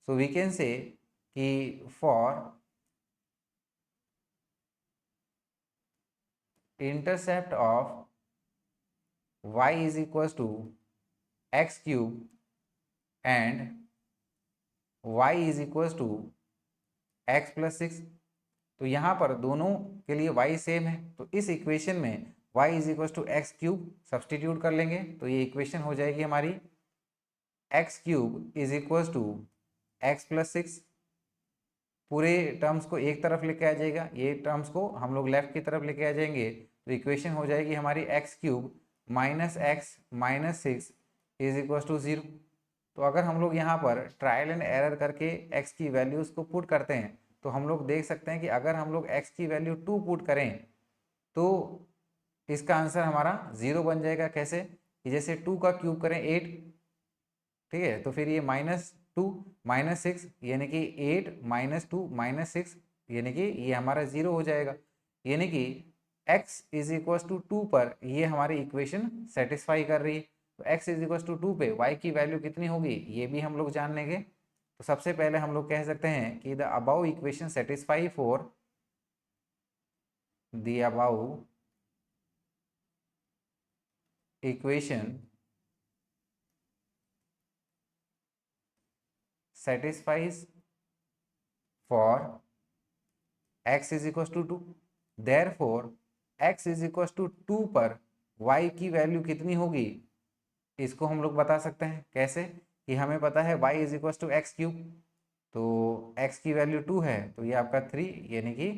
A: सो वी कैन से कि for intercept of y is equals to x cube and y is equals to x plus 6। तो यहाँ पर दोनों के लिए y सेम है, तो इस इक्वेशन में y is equal to X cube substitute कर लेंगे तो ये इक्वेशन हो जाएगी हमारी X cube is equal to X plus 6। पूरे टर्म्स को एक तरफ लेके आ जाएगा, ये टर्म्स को हम लोग लेफ्ट की तरफ लेके आ जाएंगे तो इक्वेशन हो जाएगी हमारी X cube minus X minus 6 is equal to 0। तो अगर हम लोग यहाँ पर ट्रायल एंड एरर करके x की वैल्यूज़ को पुट करते हैं तो हम लोग देख सकते हैं कि अगर हम लोग x की वैल्यू 2 पुट करें तो इसका आंसर हमारा 0 बन जाएगा। कैसे कि जैसे 2 का क्यूब करें 8, ठीक है, तो फिर ये -2 -6 यानी कि 8 -2 -6 यानी कि ये हमारा 0 हो जाएगा। यानी कि x इज इक्वल टू 2 पर ये हमारी इक्वेशन सेटिस्फाई कर रही है। तो x इज इक्वल टू 2 पे y की वैल्यू कितनी होगी ये भी हम लोग जान लेंगे। तो सबसे पहले हम लोग कह सकते हैं कि the above equation satisfy for the above equation satisfies for x is equals to 2। therefore x is equals to 2 पर y की वैल्यू कितनी होगी इसको हम लोग बता सकते हैं। कैसे कि हमें पता है y is equal to X cube, तो x की वैल्यू 2 है तो ये आपका 3 यानी कि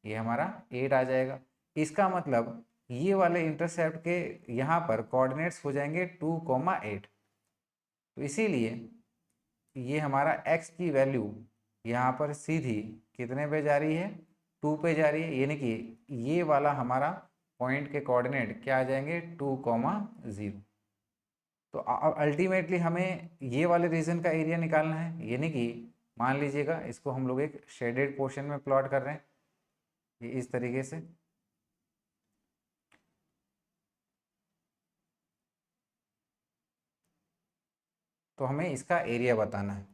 A: ये हमारा 8 आ जाएगा। इसका मतलब ये वाले इंटरसेप्ट के यहाँ पर कोऑर्डिनेट्स हो जाएंगे 2,8। तो इसीलिए ये हमारा x की वैल्यू यहाँ पर सीधी कितने पे जा रही है 2 पे जा रही है, यानी कि ये वाला हमारा पॉइंट के कोऑर्डिनेट क्या आ जाएंगे 2,0। तो अल्टीमेटली हमें ये वाले रीजन का एरिया निकालना है, यानी कि मान लीजिएगा इसको हम लोग एक शेडेड पोर्शन में प्लॉट कर रहे हैं ये इस तरीके से। तो हमें इसका एरिया बताना है।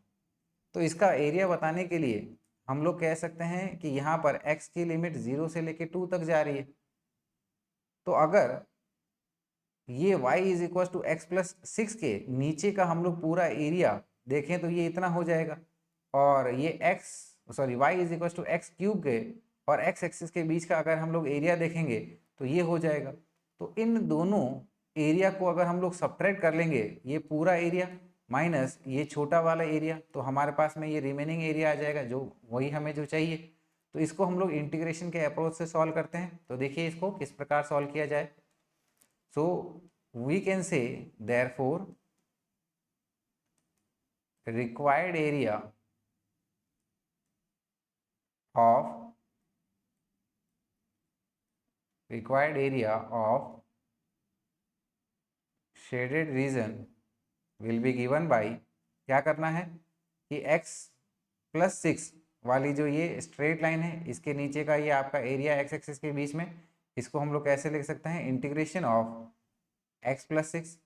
A: तो इसका एरिया बताने के लिए हम लोग कह सकते हैं कि यहाँ पर x की लिमिट 0 से लेके 2 तक जा रही है। तो अगर ये y is equal to X plus 6 के नीचे का हम लोग पूरा एरिया देखें तो ये इतना हो जाएगा, और ये y is equal to X cube के और x एक्सिस के बीच का अगर हम लोग एरिया देखेंगे तो ये हो जाएगा। तो इन दोनों एरिया को अगर हम लोग सब्ट्रैक्ट कर लेंगे ये पूरा एरिया माइनस ये छोटा वाला एरिया, तो हमारे पास में ये रिमेनिंग एरिया आ जाएगा जो वही हमें जो चाहिए। तो इसको हम लोग इंटीग्रेशन के अप्रोच से सॉल्व करते हैं। तो देखिए इसको किस प्रकार सॉल्व किया जाए। So we can say therefore required area of shaded region will be given by, क्या करना है कि x प्लस 6 वाली जो ये स्ट्रेट लाइन है इसके नीचे का ये आपका एरिया x एक्सिस के बीच में, इसको हम लोग कैसे लिख सकते हैं integration of X plus six,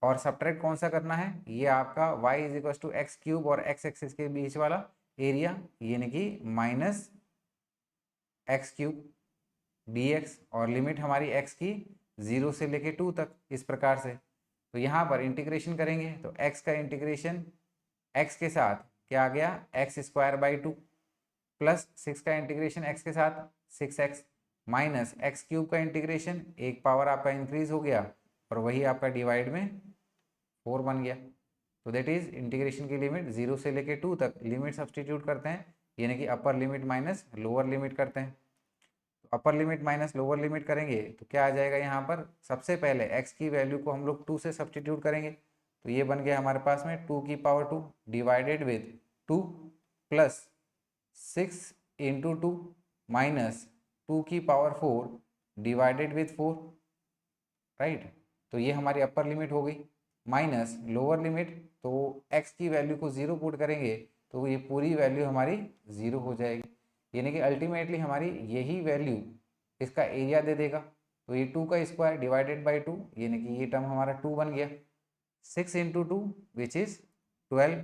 A: और सब्ट्रैक्ट कौन सा करना है, ये आपका y is equal to X cube और एक्स एक्सिस के बीच वाला एरिया, यानी कि माइनस एक्स क्यूब dx, और लिमिट हमारी x की 0 से लेके 2 तक, इस प्रकार से। तो यहाँ पर इंटीग्रेशन करेंगे तो x का इंटीग्रेशन x के साथ क्या आ गया, एक्स स्क्वायर बाई 2, प्लस 6 का इंटीग्रेशन x के साथ 6x, माइनस एक्स क्यूब का इंटीग्रेशन, एक पावर आपका इंक्रीज हो गया और वही आपका डिवाइड में 4 बन गया। तो दैट इज इंटीग्रेशन की लिमिट 0 से लेके 2 तक, लिमिट सब्सटीट्यूट करते हैं, यानी कि अपर लिमिट माइनस लोअर लिमिट करते हैं। अपर लिमिट माइनस लोअर लिमिट करेंगे तो क्या आ जाएगा, यहाँ पर सबसे पहले x की वैल्यू को हम लोग 2 से सब्सटीट्यूट करेंगे, तो ये बन गया हमारे पास में 2 की power 2 divided with 2 plus 6 into 2 minus 2 की पावर 4 डिवाइडेड विद 4, राइट। तो ये हमारी अपर लिमिट हो गई, माइनस लोअर लिमिट, तो x की वैल्यू को 0 पुट करेंगे तो ये पूरी वैल्यू हमारी 0 हो जाएगी, यानी कि अल्टीमेटली हमारी यही वैल्यू इसका एरिया दे देगा। तो ये 2 का स्क्वायर डिवाइडेड बाई 2, यानी कि ये टर्म हमारा 2 बन गया, 6 इंटू 2 विच इज़ 12,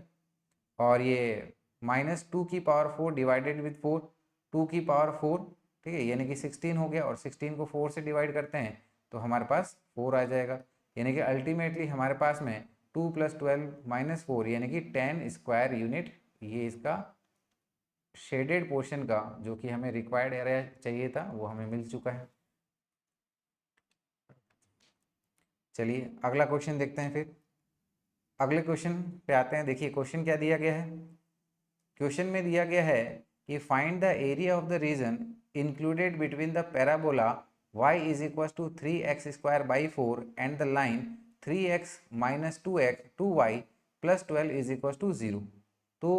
A: और ये माइनस 2 की पावर 4 डिवाइडेड विथ 4, 2 की पावर 4, ठीक है, यानी कि 16 हो गया, और 16 को 4 से डिवाइड करते हैं तो हमारे पास 4 आ जाएगा, यानी कि अल्टीमेटली हमारे पास में 2 प्लस 12 माइनस 4 यानी कि 10 स्क्वायर यूनिट, ये इसका शेडेड पोर्शन का जो कि हमें रिक्वायर्ड एरिया चाहिए था वो हमें मिल चुका है। चलिए अगला क्वेश्चन देखते हैं। फिर अगले क्वेश्चन पे आते हैं। देखिए क्वेश्चन क्या दिया गया है, क्वेश्चन में दिया गया है कि find the area of the region included between the parabola y is equal to 3x square by 4 and the line 3x minus 2y plus 12 is equal to 0। तो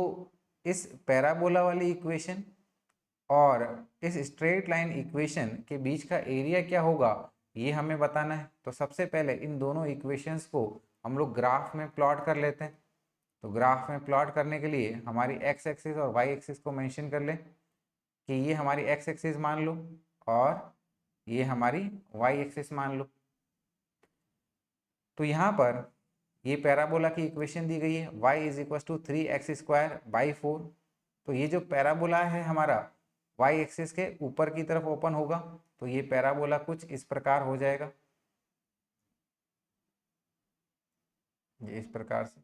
A: इस पैराबोला वाली इक्वेशन और इस स्ट्रेट लाइन इक्वेशन के बीच का area क्या होगा ये हमें बताना है। तो सबसे पहले इन दोनों इक्वेशंस को हम लोग ग्राफ में प्लॉट कर लेते हैं। तो ग्राफ में प्लॉट करने के लिए हमारी एक्स एक्सिस और वाई एक्सिस को मेंशन कर लें कि ये हमारी एक्स एक्सिस मान लो और ये हमारी वाई एक्सिस मान लो। तो यहाँ पर ये पैराबोला की इक्वेशन दी गई है, y is equal to 3x square by 4। तो ये जो पैराबोला है हमारा y एक्सिस के ऊपर की तरफ ओपन होगा, तो ये पैराबोला कुछ इस प्रकार हो जाएगा, ये इस प्रकार से,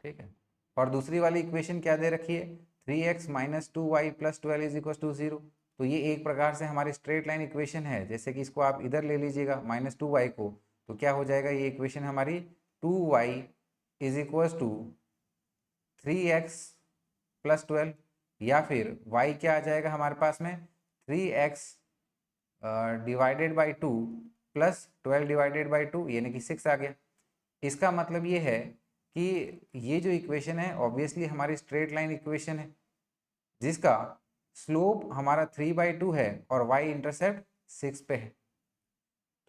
A: ठीक है। और दूसरी वाली इक्वेशन क्या दे रखी है, 3x minus 2y plus 12 is equal to 0। तो ये एक प्रकार से हमारी स्ट्रेट लाइन इक्वेशन है, जैसे कि इसको आप इधर ले लीजिएगा माइनस 2y को, तो क्या हो जाएगा ये इक्वेशन हमारी 2y is equal to 3x plus 12, या फिर y क्या आ जाएगा हमारे पास में 3x divided by 2 plus 12 divided by 2 यानी कि 6 आ गया। इसका मतलब ये है कि ये जो इक्वेशन है ऑब्वियसली हमारी स्ट्रेट लाइन इक्वेशन है जिसका स्लोप हमारा 3/2 है और y इंटरसेप्ट 6 पे है।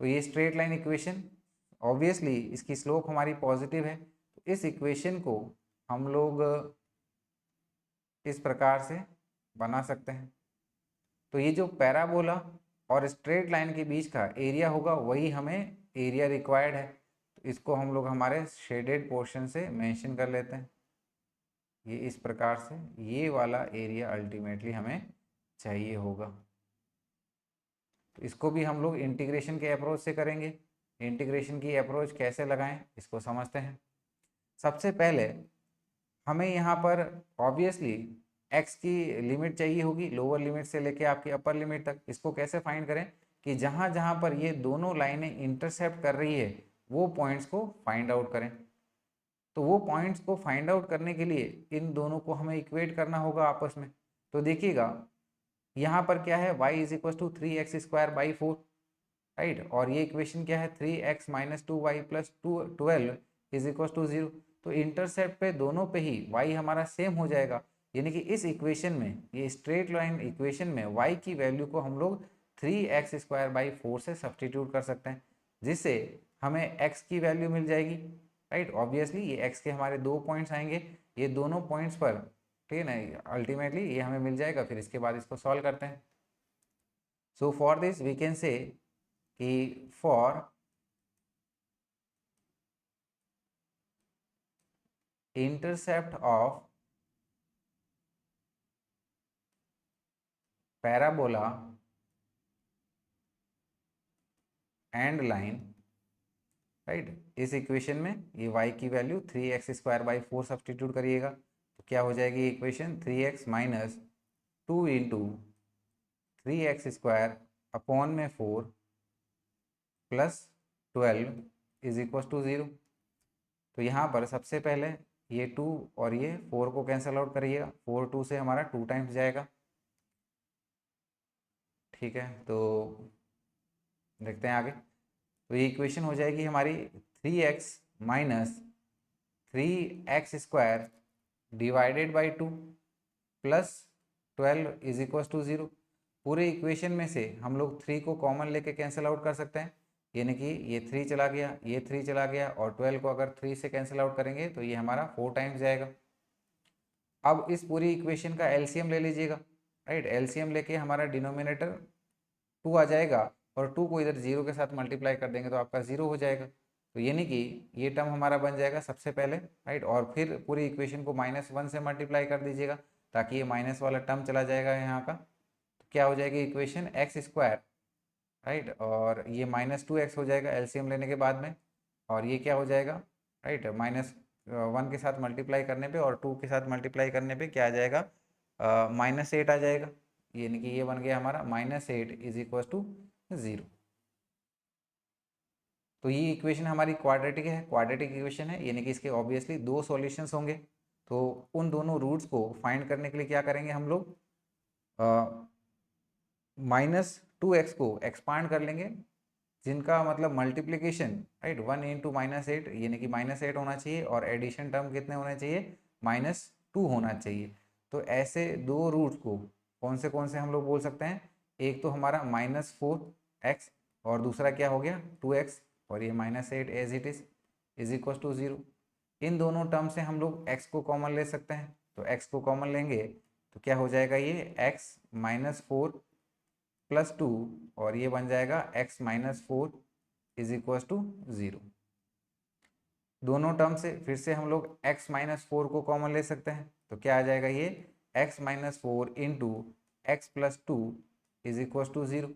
A: तो ये स्ट्रेट लाइन इक्वेशन ऑब्वियसली इसकी स्लोप हमारी पॉजिटिव है, तो इस इक्वेशन को हम लोग इस प्रकार से बना सकते हैं। तो ये जो पैराबोला और स्ट्रेट लाइन के बीच का एरिया होगा वही हमें एरिया रिक्वायर्ड है, तो इसको हम लोग हमारे शेडेड पोर्शन से मेंशन कर लेते हैं। ये इस प्रकार से ये वाला एरिया अल्टीमेटली हमें चाहिए होगा। तो इसको भी हम लोग इंटीग्रेशन के अप्रोच से करेंगे। इंटीग्रेशन की अप्रोच कैसे लगाएं इसको समझते हैं। सबसे पहले हमें यहाँ पर ऑब्वियसली x की लिमिट चाहिए होगी, लोअर लिमिट से लेके आपकी अपर लिमिट तक। इसको कैसे फाइंड करें कि जहाँ जहाँ पर ये दोनों लाइनें इंटरसेप्ट कर रही है वो पॉइंट्स को फाइंड आउट करें। तो वो पॉइंट्स को फाइंड आउट करने के लिए इन दोनों को हमें इक्वेट करना होगा आपस में। तो देखिएगा यहाँ पर क्या है, y is equal to 3x square by 4, right, और ये इक्वेशन क्या है 3x minus 2y plus 12 is equal to 0। तो इंटरसेप्ट पे दोनों पे ही y हमारा सेम हो जाएगा, यानी कि इस इक्वेशन में, ये स्ट्रेट लाइन इक्वेशन में y की वैल्यू को हम लोग 3x स्क्वायर बाई 4 से सब्सटीट्यूट कर सकते हैं, जिससे हमें x की वैल्यू मिल जाएगी, राइट। ऑब्वियसली ये x के हमारे 2 पॉइंट्स आएंगे, ये दोनों पॉइंट्स पर, ठीक है ना, अल्टीमेटली ये हमें मिल जाएगा। फिर इसके बाद इसको सॉल्व करते हैं। So for this we can say कि for intercept of parabola and line, right, इस इक्वेशन में ये y की वैल्यू 3x² 4 सब्सटीट्यूट करिएगा तो क्या हो जाएगी equation 3x minus 2 into 3x² upon में 4 प्लस 12 इज इक्व टू 0। तो यहाँ पर सबसे पहले ये 2 और ये 4 को कैंसिल आउट करिएगा, 4 2 से हमारा 2 टाइम्स जाएगा, ठीक है। तो देखते हैं आगे। तो ये इक्वेशन हो जाएगी हमारी 3x minus 3x² divided by 2 plus 12 is equal to 0। पूरे इक्वेशन में से हम लोग 3 को कॉमन लेके कैंसिल आउट कर सकते हैं, यानी कि ये 3 चला गया, ये 3 चला गया, और 12 को अगर 3 से कैंसिल आउट करेंगे तो ये हमारा 4 टाइम्स जाएगा। अब इस पूरी इक्वेशन का एलसीएम ले लीजिएगा, राइट। एलसीएम लेके हमारा डिनोमिनेटर 2 आ जाएगा और 2 को इधर 0 के साथ मल्टीप्लाई कर देंगे तो आपका 0 हो जाएगा। तो यानी कि ये टर्म हमारा बन जाएगा सबसे पहले, राइट, और फिर पूरी इक्वेशन को -1 से मल्टीप्लाई कर दीजिएगा ताकि ये माइनस वाला टर्म चला जाएगा यहाँ का। तो क्या हो जाएगी इक्वेशन x², राइट, और ये -2x हो जाएगा एलसीएम लेने के बाद में, और ये क्या हो जाएगा, राइट, -1 के साथ मल्टीप्लाई करने पे और 2 के साथ मल्टीप्लाई करने पे क्या आ जाएगा, -8 आ जाएगा, यानी कि ये बन गया हमारा -8 इज इक्व टू 0। तो ये इक्वेशन हमारी क्वाड्रेटिक है, क्वाड्रेटिक इक्वेशन है, यानी कि इसके ऑब्वियसली 2 सॉल्यूशंस होंगे। तो उन दोनों रूट्स को फाइंड करने के लिए क्या करेंगे हम लोग, -2x को एक्सपांड कर लेंगे, जिनका मतलब मल्टीप्लीकेशन, राइट, 1 इंटू -8 यानी कि -8 होना चाहिए, और एडिशन टर्म कितने होने चाहिए, -2 होना चाहिए। तो ऐसे दो रूट्स को कौन से हम लोग बोल सकते हैं, एक तो हमारा -4x और दूसरा क्या हो गया 2x, और ये -8 as it is equal to 0। इन दोनों टर्म से हम लोग x को कॉमन ले सकते हैं, तो x को कॉमन लेंगे तो क्या हो जाएगा, ये x -4 प्लस 2, और ये बन जाएगा x -4 इज इक्व टू 0। दोनों टर्म से फिर से हम लोग x -4 को कॉमन ले सकते हैं, तो क्या आ जाएगा, ये x -4 into X plus 2 is equal to 0।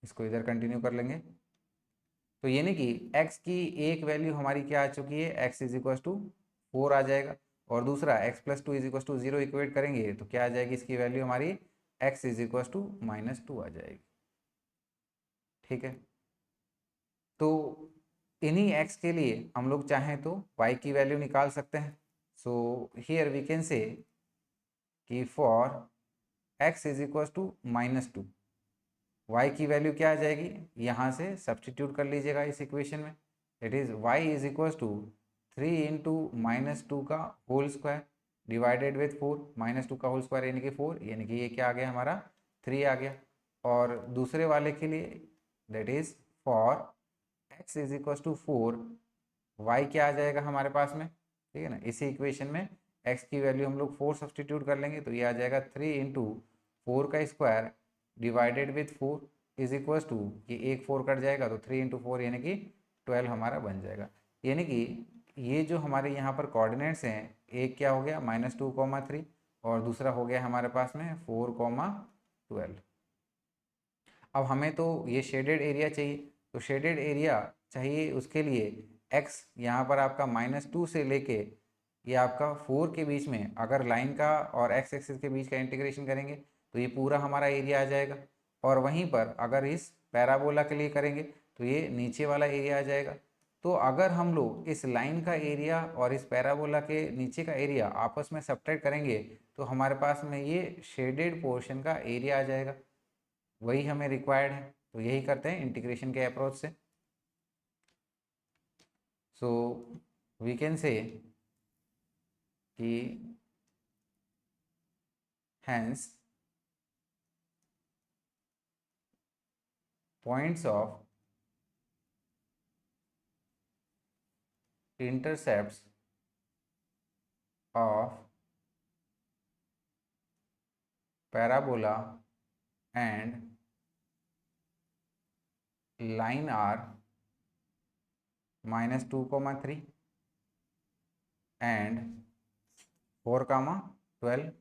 A: इसको इधर कंटिन्यू कर लेंगे। तो यानी कि x की एक वैल्यू हमारी क्या आ चुकी है, x इज इक्व टू 4 आ जाएगा, और दूसरा x plus 2 is equal to 0 equate करेंगे तो क्या आ जाएगी इसकी वैल्यू हमारी, x इज इक्व टू -2 आ जाएगी, ठीक है। तो इन्हीं x के लिए हम लोग चाहें तो y की वैल्यू निकाल सकते हैं। So here we can say कि for x is equal to -2, y की वैल्यू क्या आ जाएगी, यहाँ से सब्सटीट्यूट कर लीजिएगा इस इक्वेशन में, it is y is equal to 3 into -2 का होल स्क्वायर डिवाइडेड विथ 4, -2 का होल स्क्वायर यानी कि 4, यानी कि ये क्या आ गया हमारा 3 आ गया। और दूसरे वाले के लिए that is for x is equal to 4, y क्या आ जाएगा हमारे पास में, ठीक है ना। इसी इक्वेशन में x की वैल्यू हम लोग 4 सब्सटीट्यूट कर लेंगे तो ये आ जाएगा 3 इंटू 4 का square divided with 4 is equal to, ये एक 4 कट जाएगा तो 3 इंटू 4 यानी कि 12 हमारा बन जाएगा। यानी कि ये जो हमारे यहाँ पर कोऑर्डिनेट्स हैं, एक क्या हो गया -2, 3, और दूसरा हो गया हमारे पास में 4, 12। अब हमें तो ये शेडेड एरिया चाहिए, तो शेडेड एरिया चाहिए उसके लिए x यहाँ पर आपका -2 से लेके ये आपका 4 के बीच में अगर लाइन का और x एक्सिस के बीच का इंटीग्रेशन करेंगे तो ये पूरा हमारा एरिया आ जाएगा, और वहीं पर अगर इस पैराबोला के लिए करेंगे तो ये नीचे वाला एरिया आ जाएगा। तो अगर हम लोग इस लाइन का एरिया और इस पैराबोला के नीचे का एरिया आपस में सब्ट्रैक्ट करेंगे तो हमारे पास में ये शेडेड पोर्शन का एरिया आ जाएगा, वही हमें रिक्वायर्ड है। तो यही करते हैं इंटीग्रेशन के अप्रोच से। सो वी कैन से कि hence points of intercepts of parabola and line are -2, 3 एंड 4, 12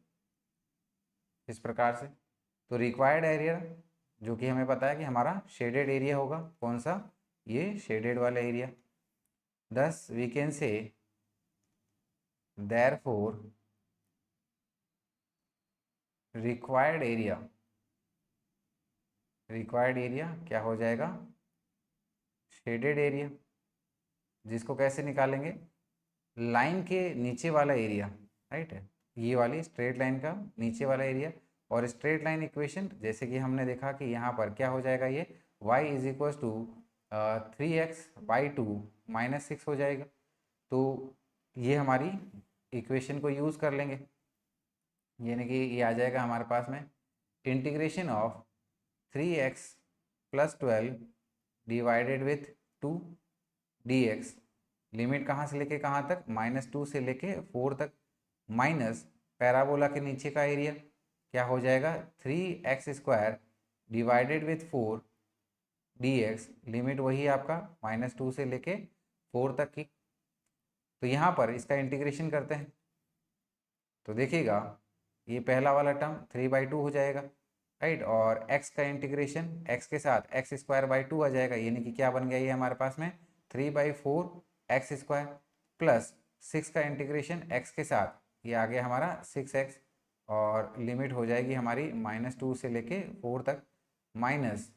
A: इस प्रकार से। तो रिक्वायर्ड एरिया जो कि हमें पता है कि हमारा शेडेड एरिया होगा, कौन सा, ये शेडेड वाला area. thus we can say therefore required area क्या हो जाएगा, शेडेड एरिया, जिसको कैसे निकालेंगे, लाइन के नीचे वाला एरिया, राइट है, ये वाली स्ट्रेट लाइन का नीचे वाला एरिया। और स्ट्रेट लाइन इक्वेशन जैसे कि हमने देखा कि यहाँ पर क्या हो जाएगा, ये y is equal to 3x/2 -6 हो जाएगा। तो ये हमारी इक्वेशन को यूज़ कर लेंगे, यानी कि ये आ जाएगा हमारे पास में integration of 3x + 12 divided with 2 dx, limit कहाँ से लेके कहाँ तक, -2 से लेके 4 तक, माइनस पैराबोला के नीचे का एरिया क्या हो जाएगा, 3x² divided with 4 dx, limit वही आपका -2 से लेके 4 तक की। तो यहाँ पर इसका इंटीग्रेशन करते हैं तो देखिएगा ये पहला वाला टर्म 3/2 हो जाएगा, राइट, और x का इंटीग्रेशन x के साथ x²/2 आ जाएगा, यानी कि क्या बन गया ये हमारे पास में 3/4 x² प्लस 6 का इंटीग्रेशन x के साथ ये आ गया हमारा 6x, और लिमिट हो जाएगी हमारी -2 से लेके 4 तक, माइनस,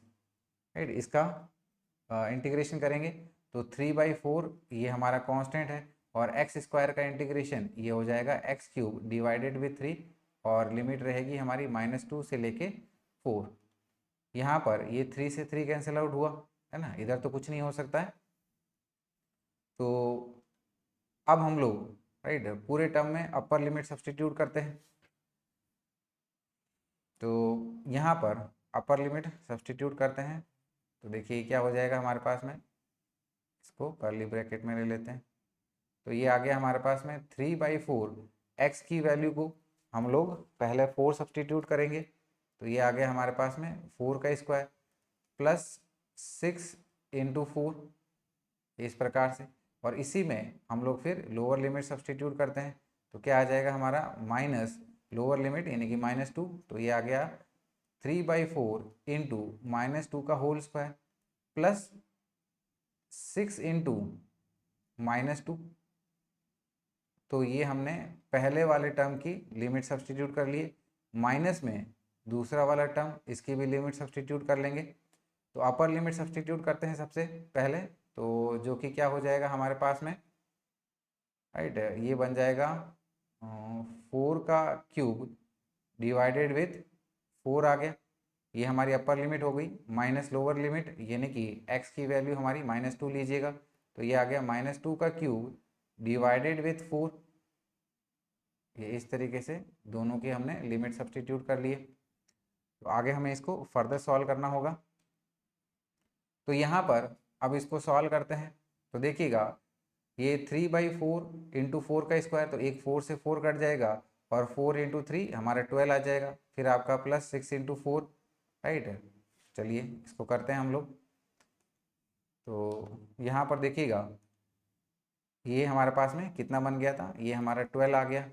A: राइट, इसका इंटीग्रेशन करेंगे तो 3/4 ये हमारा कांस्टेंट है, और x² का इंटीग्रेशन ये हो जाएगा x³ डिवाइडेड विथ 3, और लिमिट रहेगी हमारी -2 से लेके 4। यहाँ पर ये 3 से 3 कैंसिल आउट हुआ है ना, इधर तो कुछ नहीं हो सकता है। तो अब हम लोग, राइट, पूरे टर्म में अपर लिमिट सब्सटीट्यूट करते हैं। तो यहाँ पर अपर लिमिट सब्सटीट्यूट करते हैं तो देखिए क्या हो जाएगा हमारे पास में, इसको कर्ली ब्रैकेट में ले लेते हैं। तो ये आ गया हमारे पास में 3/4, x की वैल्यू को हम लोग पहले 4 सब्सटीट्यूट करेंगे तो ये आ गया हमारे पास में 4 का स्क्वायर प्लस 6 × 4 इस प्रकार से, और इसी में हम लोग फिर लोअर लिमिट सब्सटीट्यूट करते हैं तो क्या आ जाएगा हमारा, माइनस लोअर लिमिट यानी कि -2, तो ये आ गया 3/4 इंटू -2 का होल स्क्वायर प्लस 6 इंटू -2। तो ये हमने पहले वाले टर्म की लिमिट सब्सटीट्यूट कर लिए, माइनस में दूसरा वाला टर्म इसकी भी लिमिट सब्सटीट्यूट कर लेंगे। तो अपर लिमिट सब्सटीट्यूट करते हैं सबसे पहले, तो जो कि क्या हो जाएगा हमारे पास में, राइट, ये बन जाएगा 4 का क्यूब डिवाइडेड विथ 4 आ गया, ये हमारी अपर लिमिट हो गई, माइनस लोअर लिमिट यानी कि x की वैल्यू हमारी -2 लीजिएगा तो ये आ गया -2 का क्यूब डिवाइडेड विथ 4। ये इस तरीके से दोनों के हमने लिमिट सब्सटीट्यूट कर लिए। तो आगे हमें इसको फर्दर सॉल्व करना होगा। तो यहाँ पर अब इसको सॉल्व करते हैं तो देखिएगा ये 3/4 इंटू 4 का स्क्वायर, तो एक 4 से 4 कट जाएगा, और 4 × 3 हमारा 12 आ जाएगा, फिर आपका प्लस 6 × 4, राइट है। चलिए इसको करते हैं हम लोग। तो यहाँ पर देखिएगा ये हमारे पास में कितना बन गया था, ये हमारा 12 आ गया,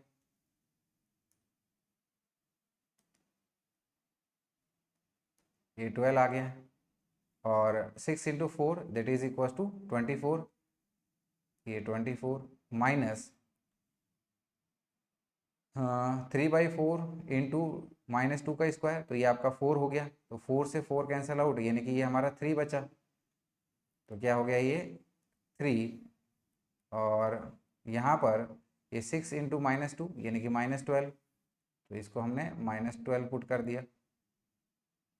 A: ये 12 आ गया, और 6 × 4 दैट इज इक्वल टू 24, ये 24 माइनस 3/4 इंटू -2 का स्क्वायर, तो ये आपका 4 हो गया, तो 4 से 4 कैंसिल आउट यानी कि ये हमारा 3 बचा, तो क्या हो गया ये 3, और यहाँ पर ये 6 इंटू -2 यानी कि -12, तो इसको हमने -12 पुट कर दिया,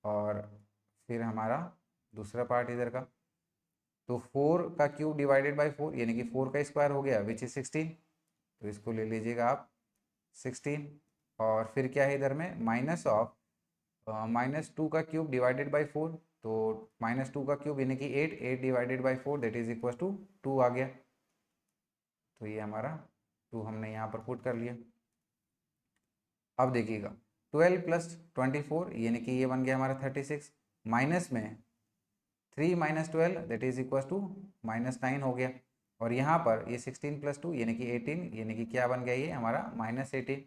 A: और फिर हमारा दूसरा पार्ट इधर का, तो 4 का क्यूब डिवाइडेड बाई 4 यानी कि 4 का स्क्वायर हो गया विच इज 16, तो इसको ले लीजिएगा आप 16, और फिर क्या है इधर में माइनस ऑफ -2 का क्यूब डिवाइडेड बाई 4, तो -2 का क्यूब यानी कि 8 divided by 4 that is equal to 2 आ गया, तो ये हमारा 2 हमने यहाँ पर पुट कर लिया। अब देखिएगा 12 प्लस 24 यानी कि ये बन गया हमारा 36, माइनस में 3 minus 12 that is equal to -9 हो गया, और यहाँ पर ये 16 प्लस 2 यानी कि 18, यानी कि क्या बन गया ये हमारा -18।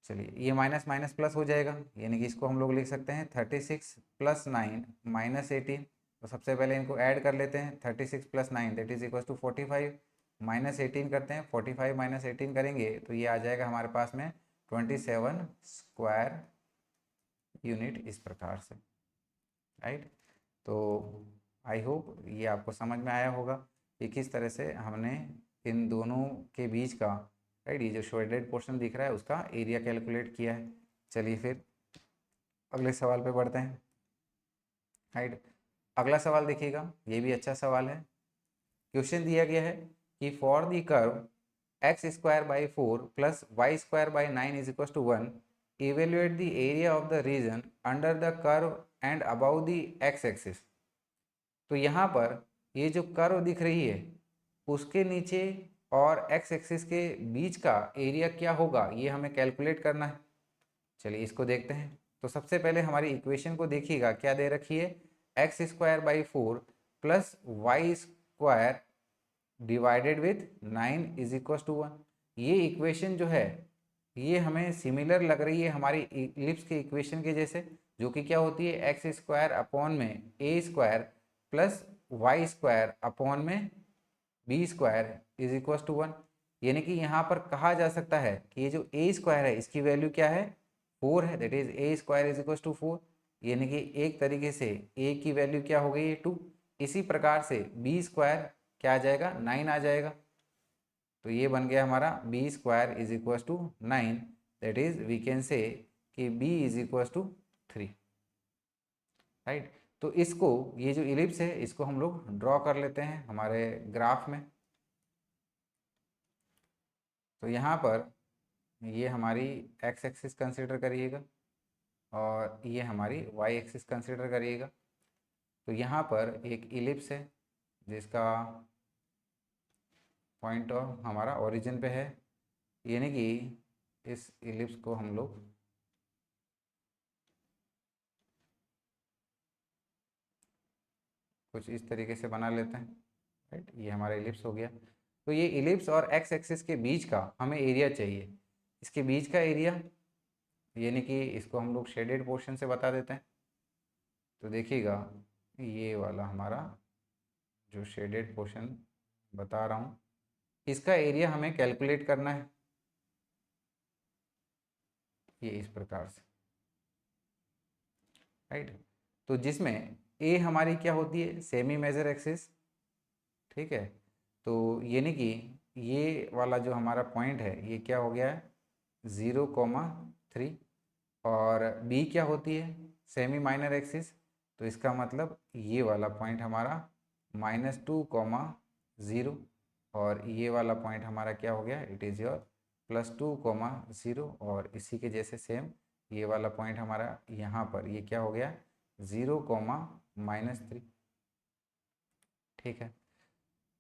A: चलिए ये माइनस माइनस प्लस हो जाएगा, यानी कि इसको हम लोग लिख सकते हैं 36 प्लस 9 -18। तो सबसे पहले इनको ऐड कर लेते हैं, 36 plus 9 that is equal to 45, -18 करते हैं, 45 माइनस 18 करेंगे तो ये आ जाएगा हमारे पास में 27 स्क्वायर यूनिट, इस प्रकार से। राइट, तो आई होप ये आपको समझ में आया होगा कि किस तरह से हमने इन दोनों के बीच का, राइट, ये जो शेडेड पोर्शन दिख रहा है उसका एरिया कैलकुलेट किया है। चलिए फिर अगले सवाल पे बढ़ते हैं। राइट, अगला सवाल देखिएगा, ये भी अच्छा सवाल है। क्वेश्चन दिया गया है कि for the curve X square by 4 plus Y square by 9 is equal to 1, evaluate the area of the region under the curve and about the X axis. तो यहाँ पर ये जो कर्व दिख रही है उसके नीचे और एक्स एक्सिस के बीच का एरिया क्या होगा, ये हमें कैलकुलेट करना है। चलिए इसको देखते हैं। तो सबसे पहले हमारी इक्वेशन को देखिएगा, क्या दे रखी है, x square by 4 plus Y square divided with 9 is equal to 1। ये इक्वेशन जो है ये हमें सिमिलर लग रही है हमारी इलिप्स के इक्वेशन के जैसे, जो कि क्या होती है एक्स स्क्वायर अपॉन में a square plus Y square upon में b square is equal to 1। यानी कि यहाँ पर कहा जा सकता है कि ये जो ए स्क्वायर है इसकी वैल्यू क्या है, 4 है, that is A square is equal to 4। यानी कि एक तरीके से ए की वैल्यू क्या हो गई है 2। इसी प्रकार से बी स्क्वायर क्या आ जाएगा, 9 आ जाएगा। तो ये बन गया हमारा b square is equal to 9, that is we can say कि b is equal to 3। Right, तो इसको, ये जो इलिप्स है इसको हम लोग ड्रॉ कर लेते हैं हमारे ग्राफ में। तो यहाँ पर ये हमारी एक्स एक्सिस कंसिडर करिएगा और ये हमारी वाई एक्सिस कंसिडर करिएगा। तो यहाँ पर एक इलिप्स है जिसका पॉइंट ऑफ हमारा ओरिजिन पे है, यानी कि इस इलिप्स को हम लोग कुछ इस तरीके से बना लेते हैं। राइट, ये हमारा इलिप्स हो गया। तो ये इलिप्स और एक्स एक्सिस के बीच का हमें एरिया चाहिए। इसके बीच का एरिया, यानी कि इसको हम लोग शेडेड पोर्शन से बता देते हैं। तो देखिएगा ये वाला हमारा जो शेडेड पोर्शन बता रहा हूँ इसका एरिया हमें कैलकुलेट करना है, ये इस प्रकार से। राइट, तो जिसमें ए हमारी क्या होती है, सेमी मेजर एक्सिस। ठीक है, तो यानी कि ये वाला जो हमारा पॉइंट है ये क्या हो गया है 0,3, और बी क्या होती है, सेमी माइनर एक्सिस। तो इसका मतलब ये वाला पॉइंट हमारा -2,0, और ये वाला पॉइंट हमारा क्या हो गया, इट इज़ योर +2,0, और इसी के जैसे सेम ये वाला पॉइंट हमारा यहाँ पर ये क्या हो गया 0,-3। ठीक है,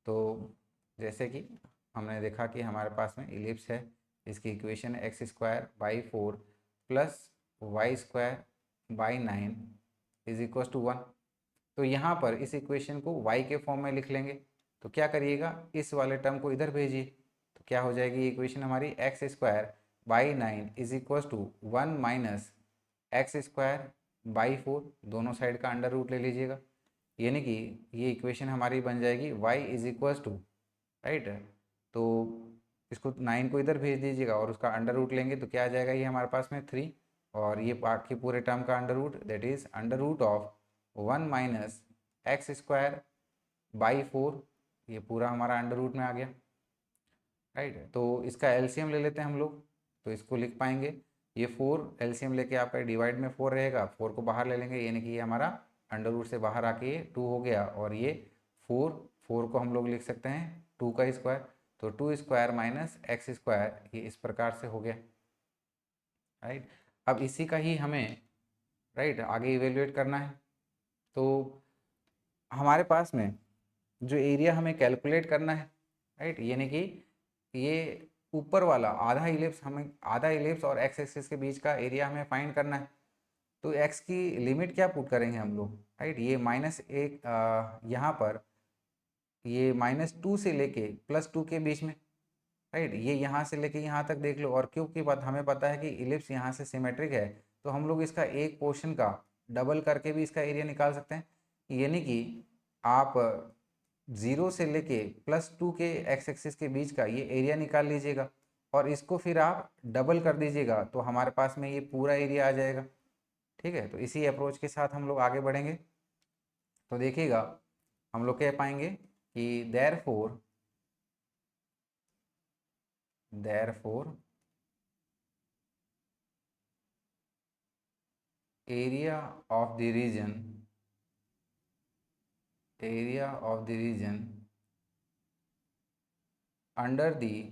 A: तो जैसे कि हमने देखा कि हमारे पास में इलिप्स है, इसकी इक्वेशन है x square by 4 plus Y square by 9 is equal to 1। तो यहाँ पर इस इक्वेशन को y के फॉर्म में लिख लेंगे। तो क्या करिएगा, इस वाले टर्म को इधर भेजिए, तो क्या हो जाएगी इक्वेशन हमारी X square by 9 is equal to 1 minus X square by 4, दोनों साइड का अंडर रूट ले लीजिएगा। यानी कि ये इक्वेशन हमारी बन जाएगी y is equal to, right, तो इसको 9 को इधर भेज दीजिएगा और उसका अंडर रूट लेंगे तो क्या आ जाएगा, ये हमारे पास में 3, और ये बाकी पूरे टर्म का under root that is under root of 1 minus X square by 4, ये पूरा हमारा अंडर रूट में आ गया। राइट, तो इसका एलसीएम ले लेते हैं हम लोग, तो इसको लिख पाएंगे, ये 4 एलसीएम लेके आपका डिवाइड में 4 रहेगा, 4 को बाहर ले लेंगे, यानी कि ये हमारा अंडर रूट से बाहर आके ये 2 हो गया, और ये 4 को हम लोग लिख सकते हैं 2 का स्क्वायर, तो 2 स्क्वायर माइनस एक्स स्क्वायर, ये इस प्रकार से हो गया। राइट, अब इसी का ही हमें, राइट, आगे इवेल्युएट करना है। तो हमारे पास में जो एरिया हमें कैलकुलेट करना है, राइट, यानी कि ये ऊपर वाला आधा इलिप्स और एक्स एक्सिस के बीच का एरिया हमें फाइंड करना है। तो एक्स की लिमिट क्या पुट करेंगे हम लोग, राइट। ये -1 यहाँ पर ये -2 से लेके +2 के बीच में, राइट। ये यहाँ से लेके यहाँ तक देख लो। और क्योंकि हमें पता है कि इलिप्स यहाँ से सिमेट्रिक है, तो हम लोग इसका एक पोर्शन का डबल करके भी इसका एरिया निकाल सकते हैं। यानी कि आप 0 से लेके +2 के एक्स एक्सिस के बीच का ये एरिया निकाल लीजिएगा और इसको फिर आप डबल कर दीजिएगा, तो हमारे पास में ये पूरा एरिया आ जाएगा। ठीक है, तो इसी अप्रोच के साथ हम लोग आगे बढ़ेंगे। तो देखिएगा हम लोग कह पाएंगे कि therefore area of the region under the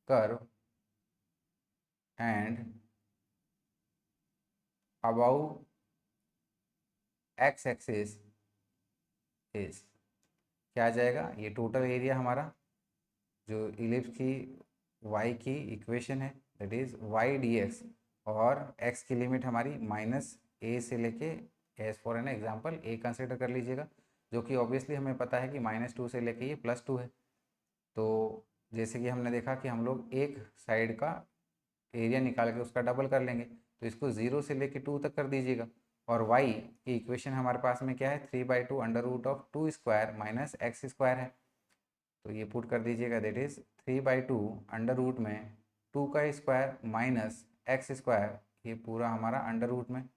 A: curve and above x axis is, क्या आ जाएगा, ये टोटल एरिया हमारा जो इलिप्स की y की इक्वेशन है, दैट इज y dx, और x की लिमिट हमारी -a से लेके, as for an example a consider कर लीजिएगा, जो कि ऑब्वियसली हमें पता है कि -2 से लेके ये +2 है। तो जैसे कि हमने देखा कि हम लोग एक साइड का एरिया निकाल के उसका डबल कर लेंगे, तो इसको 0 से लेके 2 तक कर दीजिएगा। और y की इक्वेशन हमारे पास में क्या है, 3/2 √2² - x² है। तो ये पुट कर दीजिएगा, दैट इज 3/2 अंडर रूट में 2 का स्क्वायर माइनस x², ये पूरा हमारा अंडर रूट में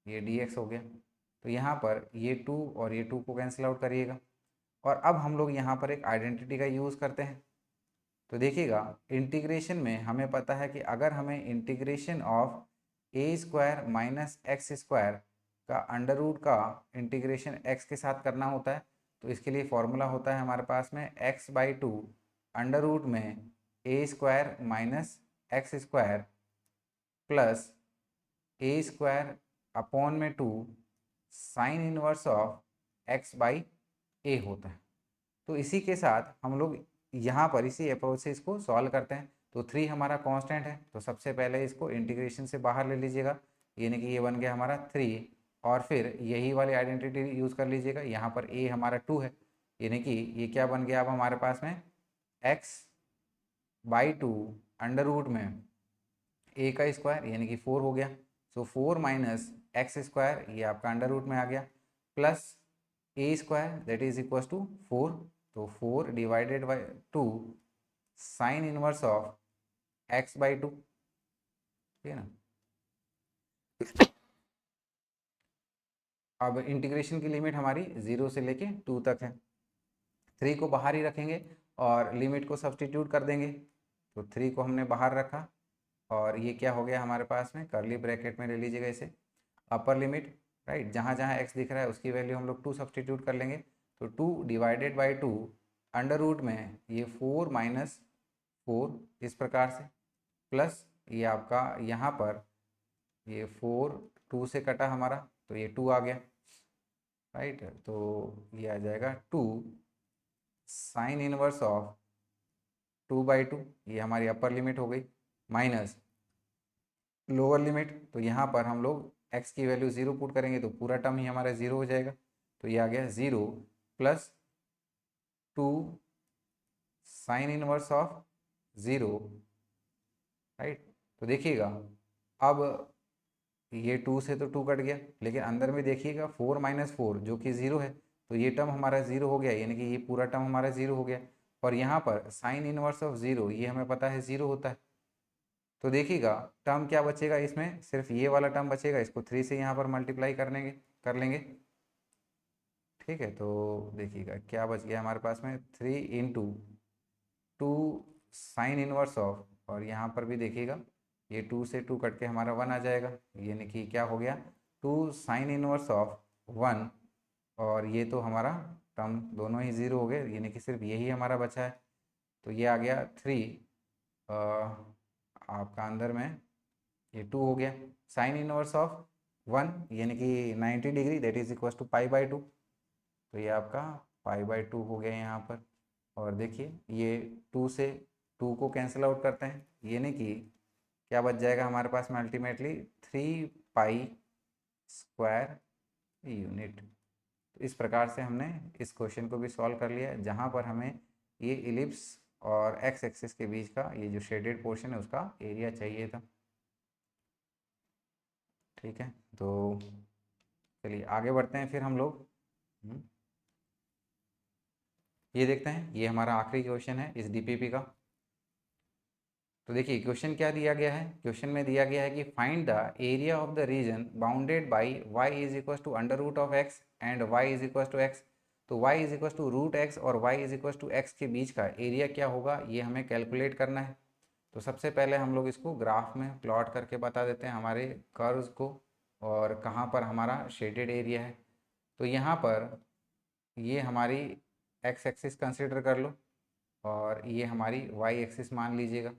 A: ये dx हो गया। तो यहाँ पर ये 2 और ये 2 को कैंसिल आउट करिएगा। और अब हम लोग यहाँ पर एक आइडेंटिटी का यूज़ करते हैं। तो देखिएगा इंटीग्रेशन में हमें पता है कि अगर हमें इंटीग्रेशन ऑफ a² - x² का अंडर रूट का इंटीग्रेशन x के साथ करना होता है, तो इसके लिए फॉर्मूला होता है हमारे पास में x/2 अंडर रूट में a² - x² plus a² upon में 2 साइन इनवर्स ऑफ x/a होता है। तो इसी के साथ हम लोग यहाँ पर इसी अप्रोच से इसको सॉल्व करते हैं। तो 3 हमारा कांस्टेंट है, तो सबसे पहले इसको इंटीग्रेशन से बाहर ले लीजिएगा, यानी कि ये बन गया हमारा 3। और फिर यही वाली आइडेंटिटी यूज़ कर लीजिएगा, यहाँ पर a हमारा 2 है, यानी कि ये क्या बन गया अब हमारे पास में x/2 अंडर रूट में a का स्क्वायर यानी कि 4 हो गया। सो 4 - x², ये आपका अंडर रूट में आ गया, plus a² that is equal to 4। तो 4 divided by 2 sine inverse of x/2, ठीक है ना। अब इंटीग्रेशन की लिमिट हमारी 0 से लेके 2 तक है। 3 को बाहर ही रखेंगे और लिमिट को सब्सटीट्यूट कर देंगे। तो 3 को हमने बाहर रखा और ये क्या हो गया हमारे पास में, कर्ली ब्रैकेट में ले लीजिएगा इसे, अपर लिमिट, राइट। जहाँ जहाँ x दिख रहा है उसकी वैल्यू हम लोग 2 सब्सटीट्यूट कर लेंगे। तो 2 डिवाइडेड बाई 2 अंडर रूट में ये 4 - 4 इस प्रकार से, प्लस ये आपका यहाँ पर ये 4 2 से कटा हमारा, तो ये 2 आ गया, राइट। तो ये आ जाएगा 2 साइन इनवर्स ऑफ 2/2, ये हमारी अपर लिमिट हो गई, माइनस लोअर लिमिट। तो यहाँ पर हम लोग x की वैल्यू 0 पुट करेंगे तो पूरा टर्म ही हमारा 0 हो जाएगा। तो ये आ गया 0 plus 2 sine inverse of 0, right. तो देखिएगा अब ये 2 से तो 2 कट गया, लेकिन अंदर में देखिएगा 4 - 4 जो कि 0 है, तो ये टर्म हमारा 0 हो गया, यानी कि ये पूरा टर्म हमारा 0 हो गया। और यहाँ पर साइन इनवर्स ऑफ 0 ये हमें पता है 0 होता है। तो देखिएगा टर्म क्या बचेगा इसमें, सिर्फ ये वाला टर्म बचेगा, इसको 3 से यहाँ पर मल्टीप्लाई कर लेंगे, ठीक है। तो देखिएगा क्या बच गया हमारे पास में, 3 × 2 साइन इनवर्स ऑफ, और यहाँ पर भी देखिएगा ये 2 से 2 कट के हमारा 1 आ जाएगा, यानी कि क्या हो गया 2 साइन इनवर्स ऑफ 1। और ये तो हमारा टर्म दोनों ही 0 हो गए, यानी कि सिर्फ यही हमारा बचा है। तो ये आ गया 3 आपका अंदर में ये 2 हो गया, साइन इनवर्स ऑफ 1 यानी कि 90 degree, that is equal to π/2। तो ये आपका π/2 हो गया यहाँ पर। और देखिए ये 2 से 2 को कैंसिल आउट करते हैं, यानी कि क्या बच जाएगा हमारे पास में अल्टीमेटली 3 पाई स्क्वायर यूनिट। तो इस प्रकार से हमने इस क्वेश्चन को भी सॉल्व कर लिया, जहाँ पर हमें ये इलिप्स और एक्स एक्सिस के बीच का ये जो शेडेड पोर्शन है उसका एरिया चाहिए था। ठीक है, तो चलिए आगे बढ़ते हैं फिर हम लोग। ये देखते हैं, ये हमारा आखिरी क्वेश्चन है इस डीपीपी का। तो देखिए क्वेश्चन क्या दिया गया है, क्वेश्चन में दिया गया है कि find the area of the region bounded by y is equal to under root of X and y is equal to X. तो y is equal to root X और y is equal to X के बीच का area क्या होगा, ये हमें calculate करना है। तो सबसे पहले हम लोग इसको ग्राफ में प्लॉट करके बता देते हैं हमारे कर्व्स को, और कहाँ पर हमारा शेडेड एरिया है। तो यहाँ पर ये हमारी एक्स एक्सिस कंसिडर कर लो और ये हमारी वाई एक्सिस मान लीजिएगा,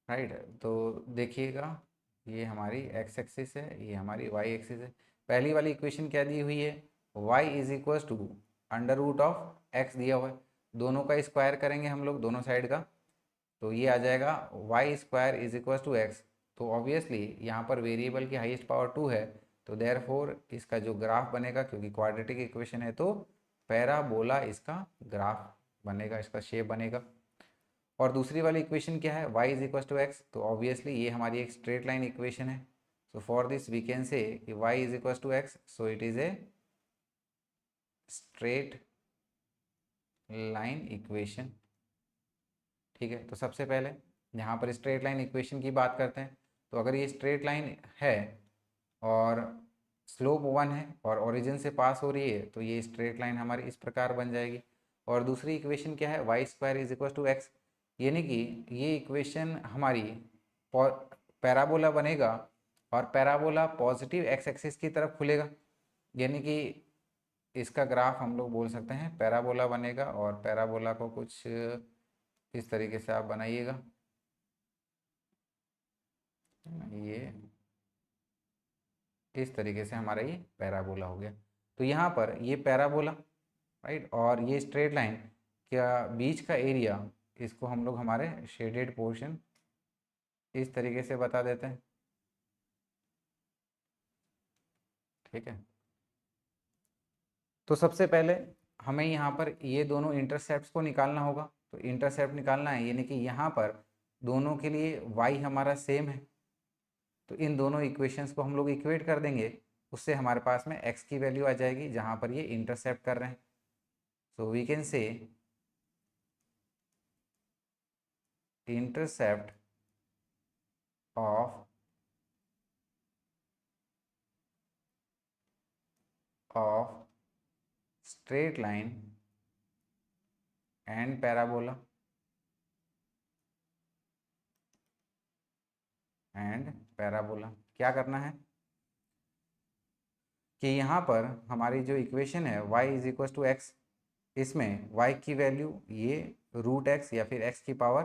A: राइट। तो देखिएगा ये हमारी एक्स एक्सिस है, ये हमारी वाई एक्सिस है। पहली वाली इक्वेशन क्या दी हुई है, y is equal to under root of X दिया हुआ है, दोनों का स्क्वायर करेंगे हम लोग दोनों साइड का, तो ये आ जाएगा Y square is equal to X. तो ऑब्वियसली यहाँ पर वेरिएबल की हाईएस्ट पावर 2 है, तो देयरफॉर इसका जो ग्राफ बनेगा, क्योंकि क्वाड्रेटिक इक्वेशन है तो पैराबोला इसका ग्राफ बनेगा, इसका शेप बनेगा। और दूसरी वाली इक्वेशन क्या है, y is equal to X, तो ऑब्वियसली ये हमारी एक स्ट्रेट लाइन इक्वेशन है। So for this we can say कि y is equal to X, so it is a straight line equation. ठीक है, तो सबसे पहले यहाँ पर स्ट्रेट लाइन इक्वेशन की बात करते हैं। तो अगर ये स्ट्रेट लाइन है और स्लोप 1 है और ओरिजिन से पास हो रही है, तो ये स्ट्रेट लाइन हमारी इस प्रकार बन जाएगी। और दूसरी इक्वेशन क्या है, Y square is equal to x, यानी कि ये इक्वेशन हमारी पैराबोला बनेगा और पैराबोला पॉजिटिव एक्स एक्सिस की तरफ खुलेगा, यानी कि इसका ग्राफ हम लोग बोल सकते हैं पैराबोला बनेगा। और पैराबोला को कुछ इस तरीके से आप बनाइएगा, ये इस तरीके से हमारा ये पैराबोला हो गया। तो यहाँ पर ये पैराबोला, राइट, और ये स्ट्रेट लाइन क्या बीच का एरिया, इसको हम लोग हमारे शेडेड पोर्शन इस तरीके से बता देते हैं। ठीक है, तो सबसे पहले हमें यहाँ पर ये दोनों इंटरसेप्ट्स को निकालना होगा। तो इंटरसेप्ट निकालना है, यानी कि यहाँ पर दोनों के लिए y हमारा सेम है, तो इन दोनों इक्वेशंस को हम लोग इक्वेट कर देंगे, उससे हमारे पास में x की वैल्यू आ जाएगी जहाँ पर ये इंटरसेप्ट कर रहे हैं। So we can say intercept of straight line and parabola क्या करना है कि यहाँ पर हमारी जो इक्वेशन है y is equal to X, इसमें y की वैल्यू ये रूट एक्स या फिर x की पावर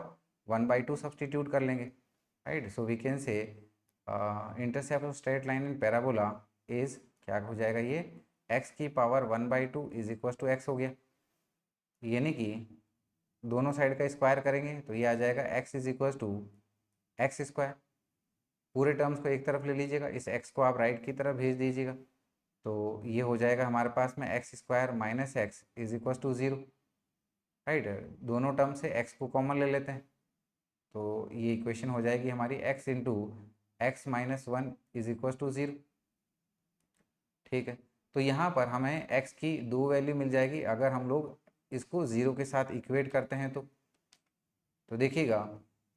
A: 1/2 सब्सटीट्यूट कर लेंगे, right. So we can say intercept of straight line in parabola is क्या हो जाएगा, ये x की power 1/2 is equal to X हो गया, यानी कि दोनों साइड का स्क्वायर करेंगे तो ये आ जाएगा x is equal to X square. पूरे टर्म्स को एक तरफ ले लीजिएगा, इस x को आप राइट की तरफ भेज दीजिएगा, तो ये हो जाएगा हमारे पास में x square minus x is equal to 0, right. दोनों टर्म से x को कॉमन ले लेते हैं, तो ये इक्वेशन हो जाएगी हमारी x into x minus 1 is equal to 0। ठीक है, तो यहाँ पर हमें x की दो वैल्यू मिल जाएगी अगर हम लोग इसको 0 के साथ इक्वेट करते हैं तो देखिएगा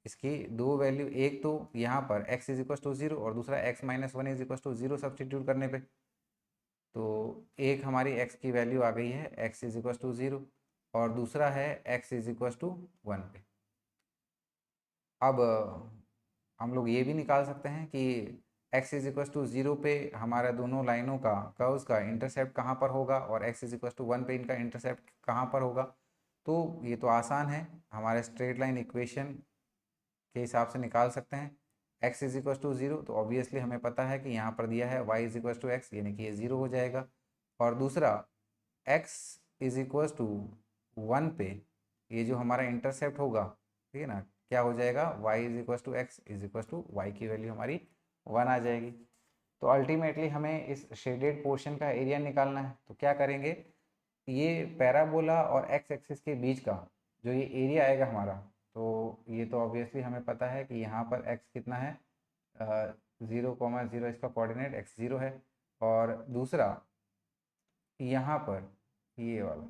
A: इसकी दो वैल्यू, एक तो यहाँ पर x इज इक्वल टू 0 और दूसरा x minus 1 is equal to 0 substitute करने पे, तो एक हमारी x की वैल्यू आ गई है x इज इक्वल टू 0 और दूसरा है x इज इक्वल टू 1 पे। अब हम लोग ये भी निकाल सकते हैं कि x इज इक्वल टू 0 पे हमारा दोनों लाइनों का कर्व्स का इंटरसेप्ट कहाँ पर होगा और x इज इक्वल टू 1 पे इनका इंटरसेप्ट कहाँ पर होगा। तो ये तो आसान है, हमारे स्ट्रेट लाइन इक्वेशन के हिसाब से निकाल सकते हैं। x इज इक्वल टू 0, तो ऑब्वियसली हमें पता है कि यहाँ पर दिया है y is equal to x, यानी कि ये 0 हो जाएगा। और दूसरा x इज इक्वल टू 1 पे ये जो हमारा इंटरसेप्ट होगा, ठीक है ना, क्या हो जाएगा, y is equal to x is equal to y की वैल्यू हमारी 1 आ जाएगी। तो अल्टीमेटली हमें इस शेडेड पोर्शन का एरिया निकालना है, तो क्या करेंगे, ये पैराबोला और एक्स एक्सिस के बीच का जो ये एरिया आएगा हमारा, तो ये तो ऑब्वियसली हमें पता है कि यहाँ पर एक्स कितना है, 0,0, इसका कोऑर्डिनेट x0 है, और दूसरा यहाँ पर ये वाला,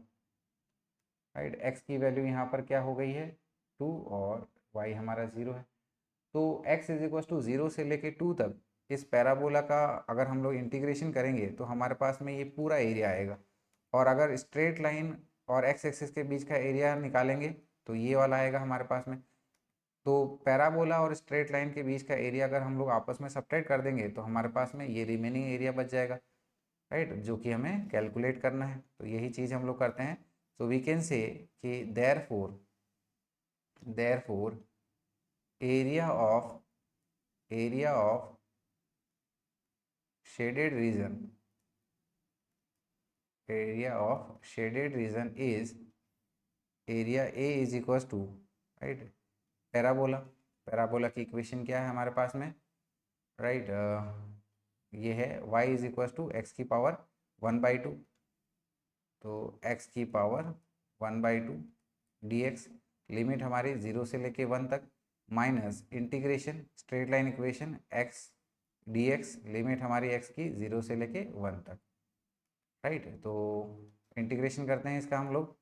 A: राइट, x की वैल्यू यहाँ पर क्या हो गई है 2 और y हमारा 0 है। तो x इज इक्वल टू 0 से लेके 2 तक इस पैराबोला का अगर हम लोग इंटीग्रेशन करेंगे तो हमारे पास में ये पूरा एरिया आएगा। और अगर स्ट्रेट लाइन और x एक्सिस के बीच का एरिया निकालेंगे तो ये वाला आएगा हमारे पास में। तो पैराबोला और स्ट्रेट लाइन के बीच का एरिया अगर हम लोग आपस में सब्ट्रैक्ट कर देंगे तो हमारे पास में ये रिमेनिंग एरिया बच जाएगा, राइट, जो कि हमें कैलकुलेट करना है। तो यही चीज़ हम लोग करते हैं। सो वी कैन से कि therefore area of shaded region is area A is equal to, right, parabola की इक्वेशन क्या है हमारे पास में, राइट, ये है y is equal to x की पावर 1/2, तो x की पावर 1/2 dx, लिमिट हमारी 0 से लेके 1 तक, minus integration straight line equation x dx, limit हमारी x की 0 से लेके 1 तक, राइट। तो इंटीग्रेशन करते हैं इसका हम लोग,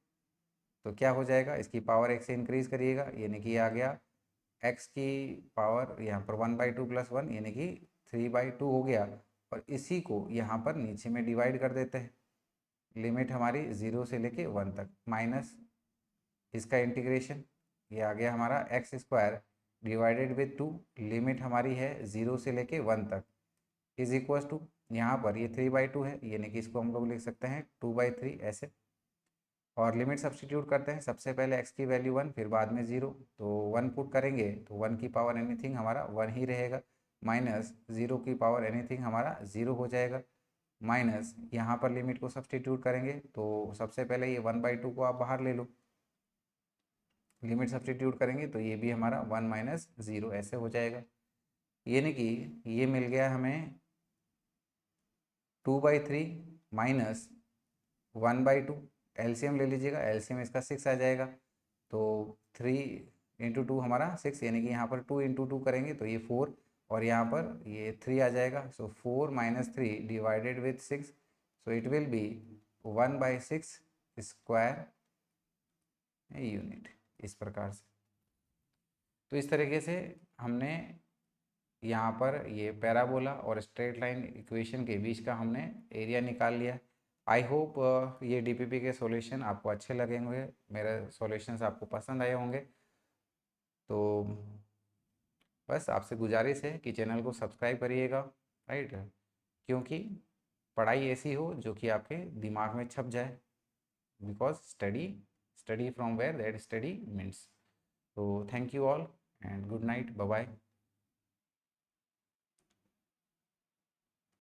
A: तो क्या हो जाएगा, इसकी पावर x से इंक्रीज करिएगा, यानी कि आ गया x की पावर यहाँ पर 1/2 + 1 यानी कि 3/2 हो गया। और इसी को यहाँ पर नीचे में डिवाइड कर देते हैं, लिमिट हमारी 0 से लेके 1 तक, माइनस इसका इंटीग्रेशन, ये आ गया हमारा x² डिवाइडेड विथ 2, लिमिट हमारी है 0 से लेके 1 तक, इज इक्वल टू, यहाँ पर ये 3/2 है, यानी कि इसको हम लोग लिख सकते हैं 2/3 ऐसे। और लिमिट सब्सटीट्यूट करते हैं, सबसे पहले x की वैल्यू 1 फिर बाद में 0, तो 1 पुट करेंगे तो 1 की पावर एनीथिंग हमारा 1 ही रहेगा, माइनस 0 की पावर एनीथिंग हमारा 0 हो जाएगा, माइनस यहाँ पर लिमिट को सब्सटीट्यूट करेंगे तो सबसे पहले ये 1/2 को आप बाहर ले लो, लिमिट सब्सटीट्यूट करेंगे तो ये भी हमारा 1 - 0 ऐसे हो जाएगा, यानी कि ये मिल गया हमें 2/3 माइनस 1/2, एलसीएम ले लीजिएगा, एलसीएम इसका 6 आ जाएगा, तो 3 × 2 हमारा 6, यानी कि यहाँ पर 2 × 2 करेंगे तो ये 4, और यहाँ पर ये 3 आ जाएगा, सो 4 - 3 divided with 6, so it will be 1/6 square unit, इस प्रकार से। तो इस तरीके से हमने यहाँ पर ये पैराबोला और स्ट्रेट लाइन इक्वेशन के बीच का हमने एरिया निकाल लिया। आई होप ये डीपीपी के सॉल्यूशन आपको अच्छे लगे होंगे, मेरे सॉल्यूशंस आपको पसंद आए होंगे। तो बस आपसे गुजारिश है कि चैनल को सब्सक्राइब करिएगा, राइट, क्योंकि पढ़ाई ऐसी हो जो कि आपके दिमाग में छप जाए, because study from where that study means. तो thank you all and good night, bye bye.